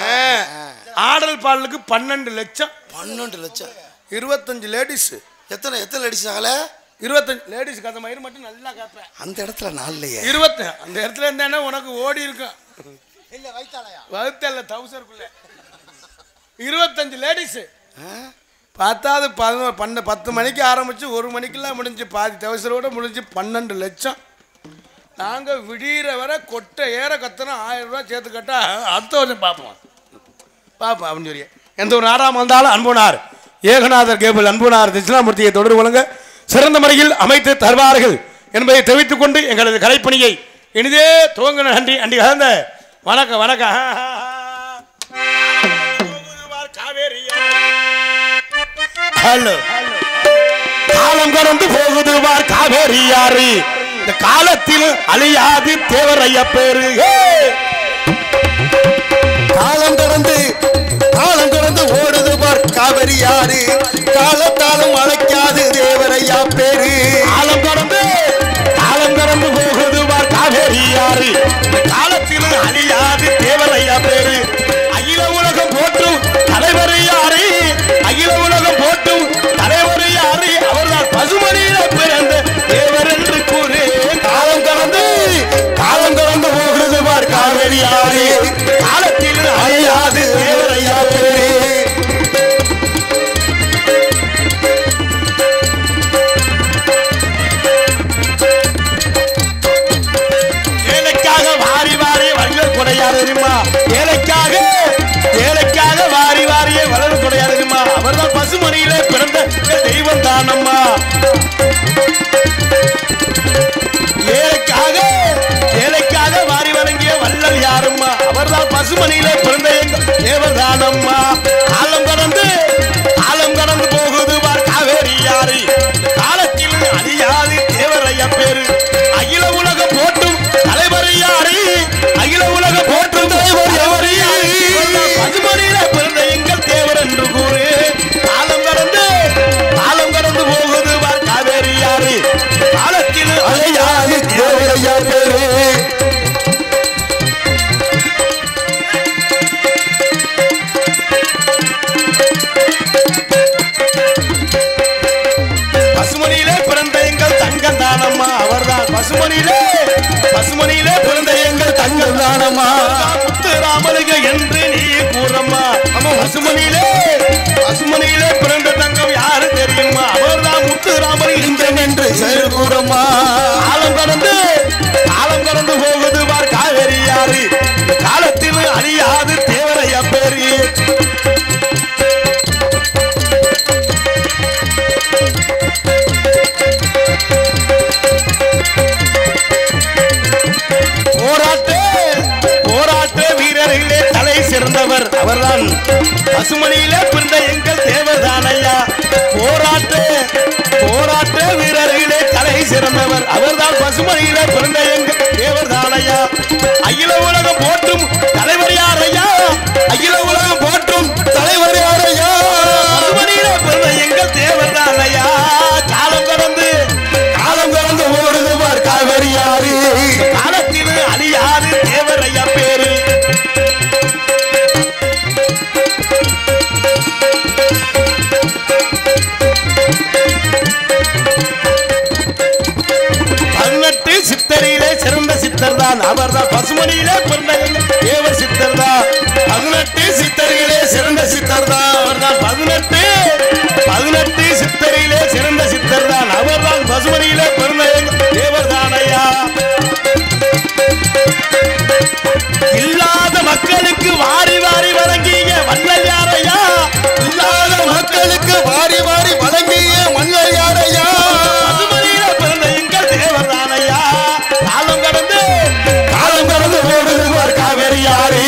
ஆடல் பாடலுக்கு 12 லட்சம். 12 லட்சம். 25 லேடிஸ். எத்தனை லேடிஸ் சகல? 25 லேடிஸ். கதை மயிறு மட்டும் நல்லா கேட்பேன். அந்த இடத்துல நாள்லையே 20 அந்த இடத்துல இருந்தானே உனக்கு ஓடி இருக்கும். வகுத்தல்ல தவுசருக்குள்ள 25 லேடிஸ். பார்த்தாது 10 மணிக்கு ஆரம்பிச்சு 1 மணிக்கெல்லாம் முடிஞ்சு, பாதி தவசரோட முடிஞ்சு 12 லட்சம். நாங்கள் விடிகிற வரை கொட்டை ஏற கத்தணும். 1000 ரூபா சேர்த்து கட்டா அடுத்த வருஷம் பார்ப்போம் அப்படின்னு சொல்லி எந்த ஒரு நாடாக வந்தாலும் அன்புனார் ஏகநாதர் கேபிள் அன்புனார் தட்சிணாமூர்த்தியை தொடர்பு கொள்ளுங்க. சிறந்த முறையில் அமைத்து தருவார்கள் என்பதை தெரிவித்துக் கொண்டு எங்களது கலைப்பணியை இனிதே துவங்க நன்றி. அண்டி கலந்த வணக்கம் வணக்கம். காலம் கடந்து போகுது வார் காவேரி யாரு, இந்த காலத்தில் அழியாது தேவரைய பேரு. காலம் கடந்து ஓடுது பார் காவேரி யாரு, காலத்தாலும் அழைக்காது தேவரையா பேரு. காலம் கடந்து போகுது பார் காவேரி யாரு, இந்த காலத்தில் அழியாது தேவரையா பேரு. அகில உலகம் போட்டும் தலைவர் யாரு, அகில உலகம் போட்டும் தலைவர் யாரு, அவர்தான் பசுமணியில பிறந்த தேவர் என்று கூறு. காலம் கடந்து போகிறது பார் காவேரி யாரு, காலத்தில் அழியாது தேவரையா பேரு. ஏழைக்காக வாரி வாரி வள்ளல் கொடையார் தெரியுமா, ஏழைக்காக வாரி வாரியே வளர் கொடையார் தெரியுமா, அவர்தான் பசுமணியிலே பிறந்த தெய்வம் தானம்மா. ஏழைக்காக வாரி வழங்கிய வள்ளல் யாரும்மா, அவர்தான் பசுமணியிலே பிறந்த எங்கள் தேவதானம்மா. காலம் கடந்து போகுது பார் காவேரி யாரு, காலத்தில் அழியாது தேவரையா பேரு. அகில உலகம் போட்டும் தலைவர் யாரு, அகில உலகம் போட்டும் தலைவர் யாரு, பசுமணியில பிறந்த எங்கள் தேவர் என்று கூறு. காலம் கடந்து போகுது பார் காவேரி யாரு, காலத்தில் அழியாது தேவரையா பேரு. பசுமணியிலே பிறந்த எங்கள் தங்கம் தானம்மா, அவர்தான் பசுமணியிலே பிறந்த எங்கள் தங்கம் தானம்மா. முத்து ராமலிங்க என்று நீ கூறம்மா, பசுமணியிலே பிறந்த தங்கம் யாரு தெரியுமா, அவர்தான் முத்து ராமலிங்கம் என்று கூறம்மா. காலம் கடந்து போகுது பார் காவேரி யாரு, காலத்தில் அழியாது தேவரையா பேரு. போராட்ட வீரர்களே தலை சிறந்தவர் அவர்தான் சித்தர் தான் அவர்தான் பசுமணியிலே பிறந்த தேவர் சித்தர் தான் 18 சித்தர்களே சிறந்த சித்தர் தான் அவர்தான் 18 சித்தரிலே சிறந்த சித்தர் தான் அவர்தான் பசுமணியிலே பிறந்த தேவர் தானையா இல்லாத மக்களுக்கு வாரி வாரி வழங்கிய மன்னர் யாரையா இல்லாத மக்களுக்கு வாரி வாரி வழங்கிய மன்னர் யாரையா பசுமணியிலே பிறந்த எங்கள் தேவர் தானையா காலம் கடந்து ஓடுவார் காவேரி யாரு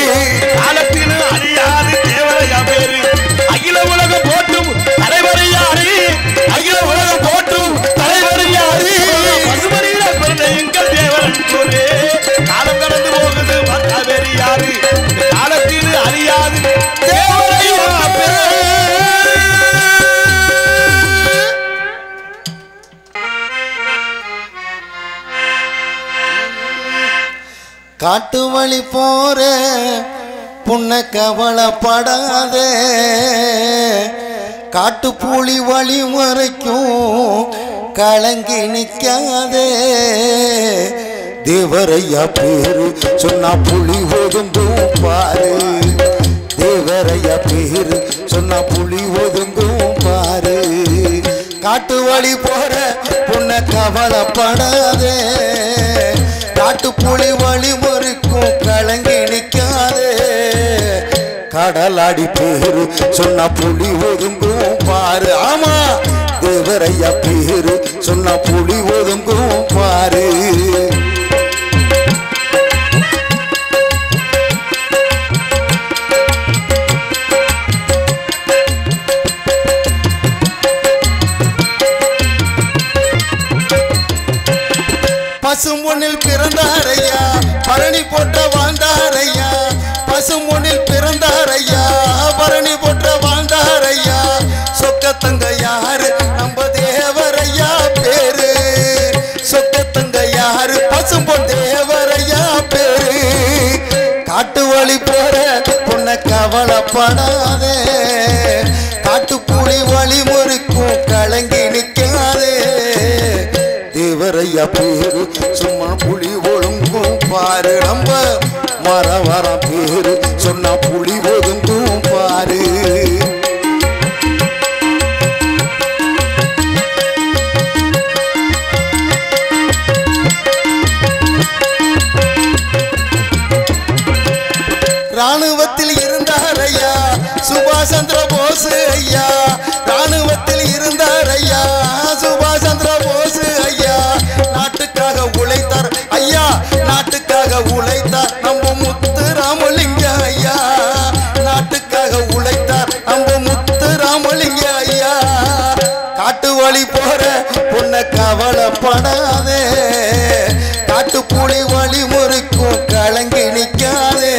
காலத்தின் அழியாது தேவரையா பேரு அகில உலகம் போட்டும் தலைவர் யாரு அகில உலகம் போற்றும் தலைவர் யாரு பசுமணியில பிறந்த எங்கள் தேவரன் சொல்லு காலம் கடந்து போகுது காவேரி யாரு காலத்தின் அழியாது தேவரையா காட்டு வழி போற புண்ண கவலைப்படாதே காட்டு புலி வழி மறைக்கும் கலங்கி நிற்காதே தேவரையா பேரு சொன்னா புலி ஒதுங்கும் பாரு தேவரையா பேரு சொன்னா புலி ஒதுங்கும் பாரு காட்டு வழி போற புண்ண கவலைப்படாதே காட்டு புலி வழி மறுக்கும் கலங்கி நிற்காதே கடலாடி பேரு சொன்ன புலி ஒதுங்கும் பாரு ஆமா தேவரையா பேரு சொன்ன புலி ஒதுங்கும் பாரு பசும்பொன்னில் பிறந்தாரையா பரணி போட்ட வாழ்ந்தாரையா பசும்பொன்னில் பிறந்தாரையா பரணி போட்ட வாழ்ந்தாரையா சொக்கத்தங்க யாரு நம்ம தேவரையா பேரு சொக்கத்தங்க யாரு பசும்பொன் தேவரையா பேரு காட்டு வழி போற பொண்ண கவலைப்படாதே காட்டு புலி வழி முறுக்கும் கலங்கி நிற்காதே தேவரையா பேரு சும்மா புலி ஒழுங்கும் பாரு நம்ம மர பேரு சொன்னா புலி ஒதுங்கும் பாரு ராணுவத்தில் இருந்தாரையா சுபாஷ் சந்திர போஸ் ஐயா ராணுவத்தில் இருந்தாரையா சுபாஷ் சந்திர போஸ் ஐயா நாட்டுக்காக உழைத்தார் ஐயா நாட்டுக்காக உழைத்தார் நம்ம முத்து ராமலிங்க ஐயா நாட்டுக்காக உழைத்தார் நம்ம முத்து ராமலிங்க ஐயா காட்டு வழி போற பொண்ண கவலைப்படாதே காட்டு புலி வழி முறுக்கும் கலங்கி நிற்காதே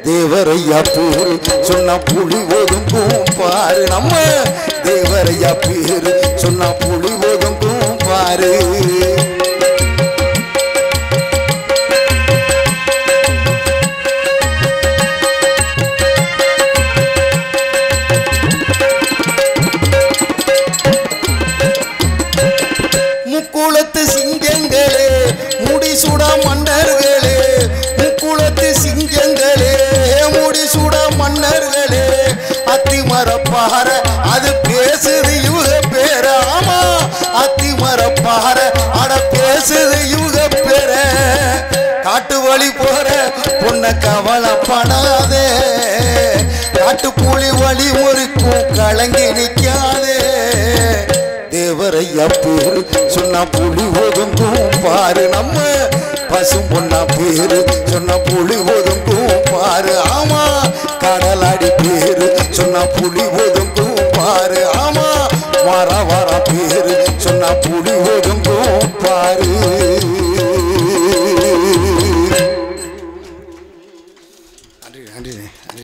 தேவரையா பேரு சொன்னா புலி ஒதுங்கும் பாரு நம்ம தேவரையா பேரு சொன்னா புலி ஒதுங்கும் பாரு முக்குளத்து சிங்கங்களே முடிசூடா மன்னர்களே முக்குளத்து சிங்கங்களே முடிசூட மன்னர்களே அத்திமரப்பார அது பேசுது இவங்க பேர ஆமா அத்திமரப்பார அட பேசுது இவங்க பேர காட்டு வழி போற பொண்ண கவலைப்படாதே காட்டு புலி வழி முறுக்கும் கலங்கி நிற்காதே தேவரையா பேரு சொன்னா புலி ஒதுங்கும் பாரு நம்ம பசும் பொண்ணா பேரு சொன்னா புலி ஒதுங்கும் பாரு ஆமா கடலாடி பேரு சொன்னா புலி ஒதுங்கும் பாரு ஆமா வர பேரு சொன்னா புலி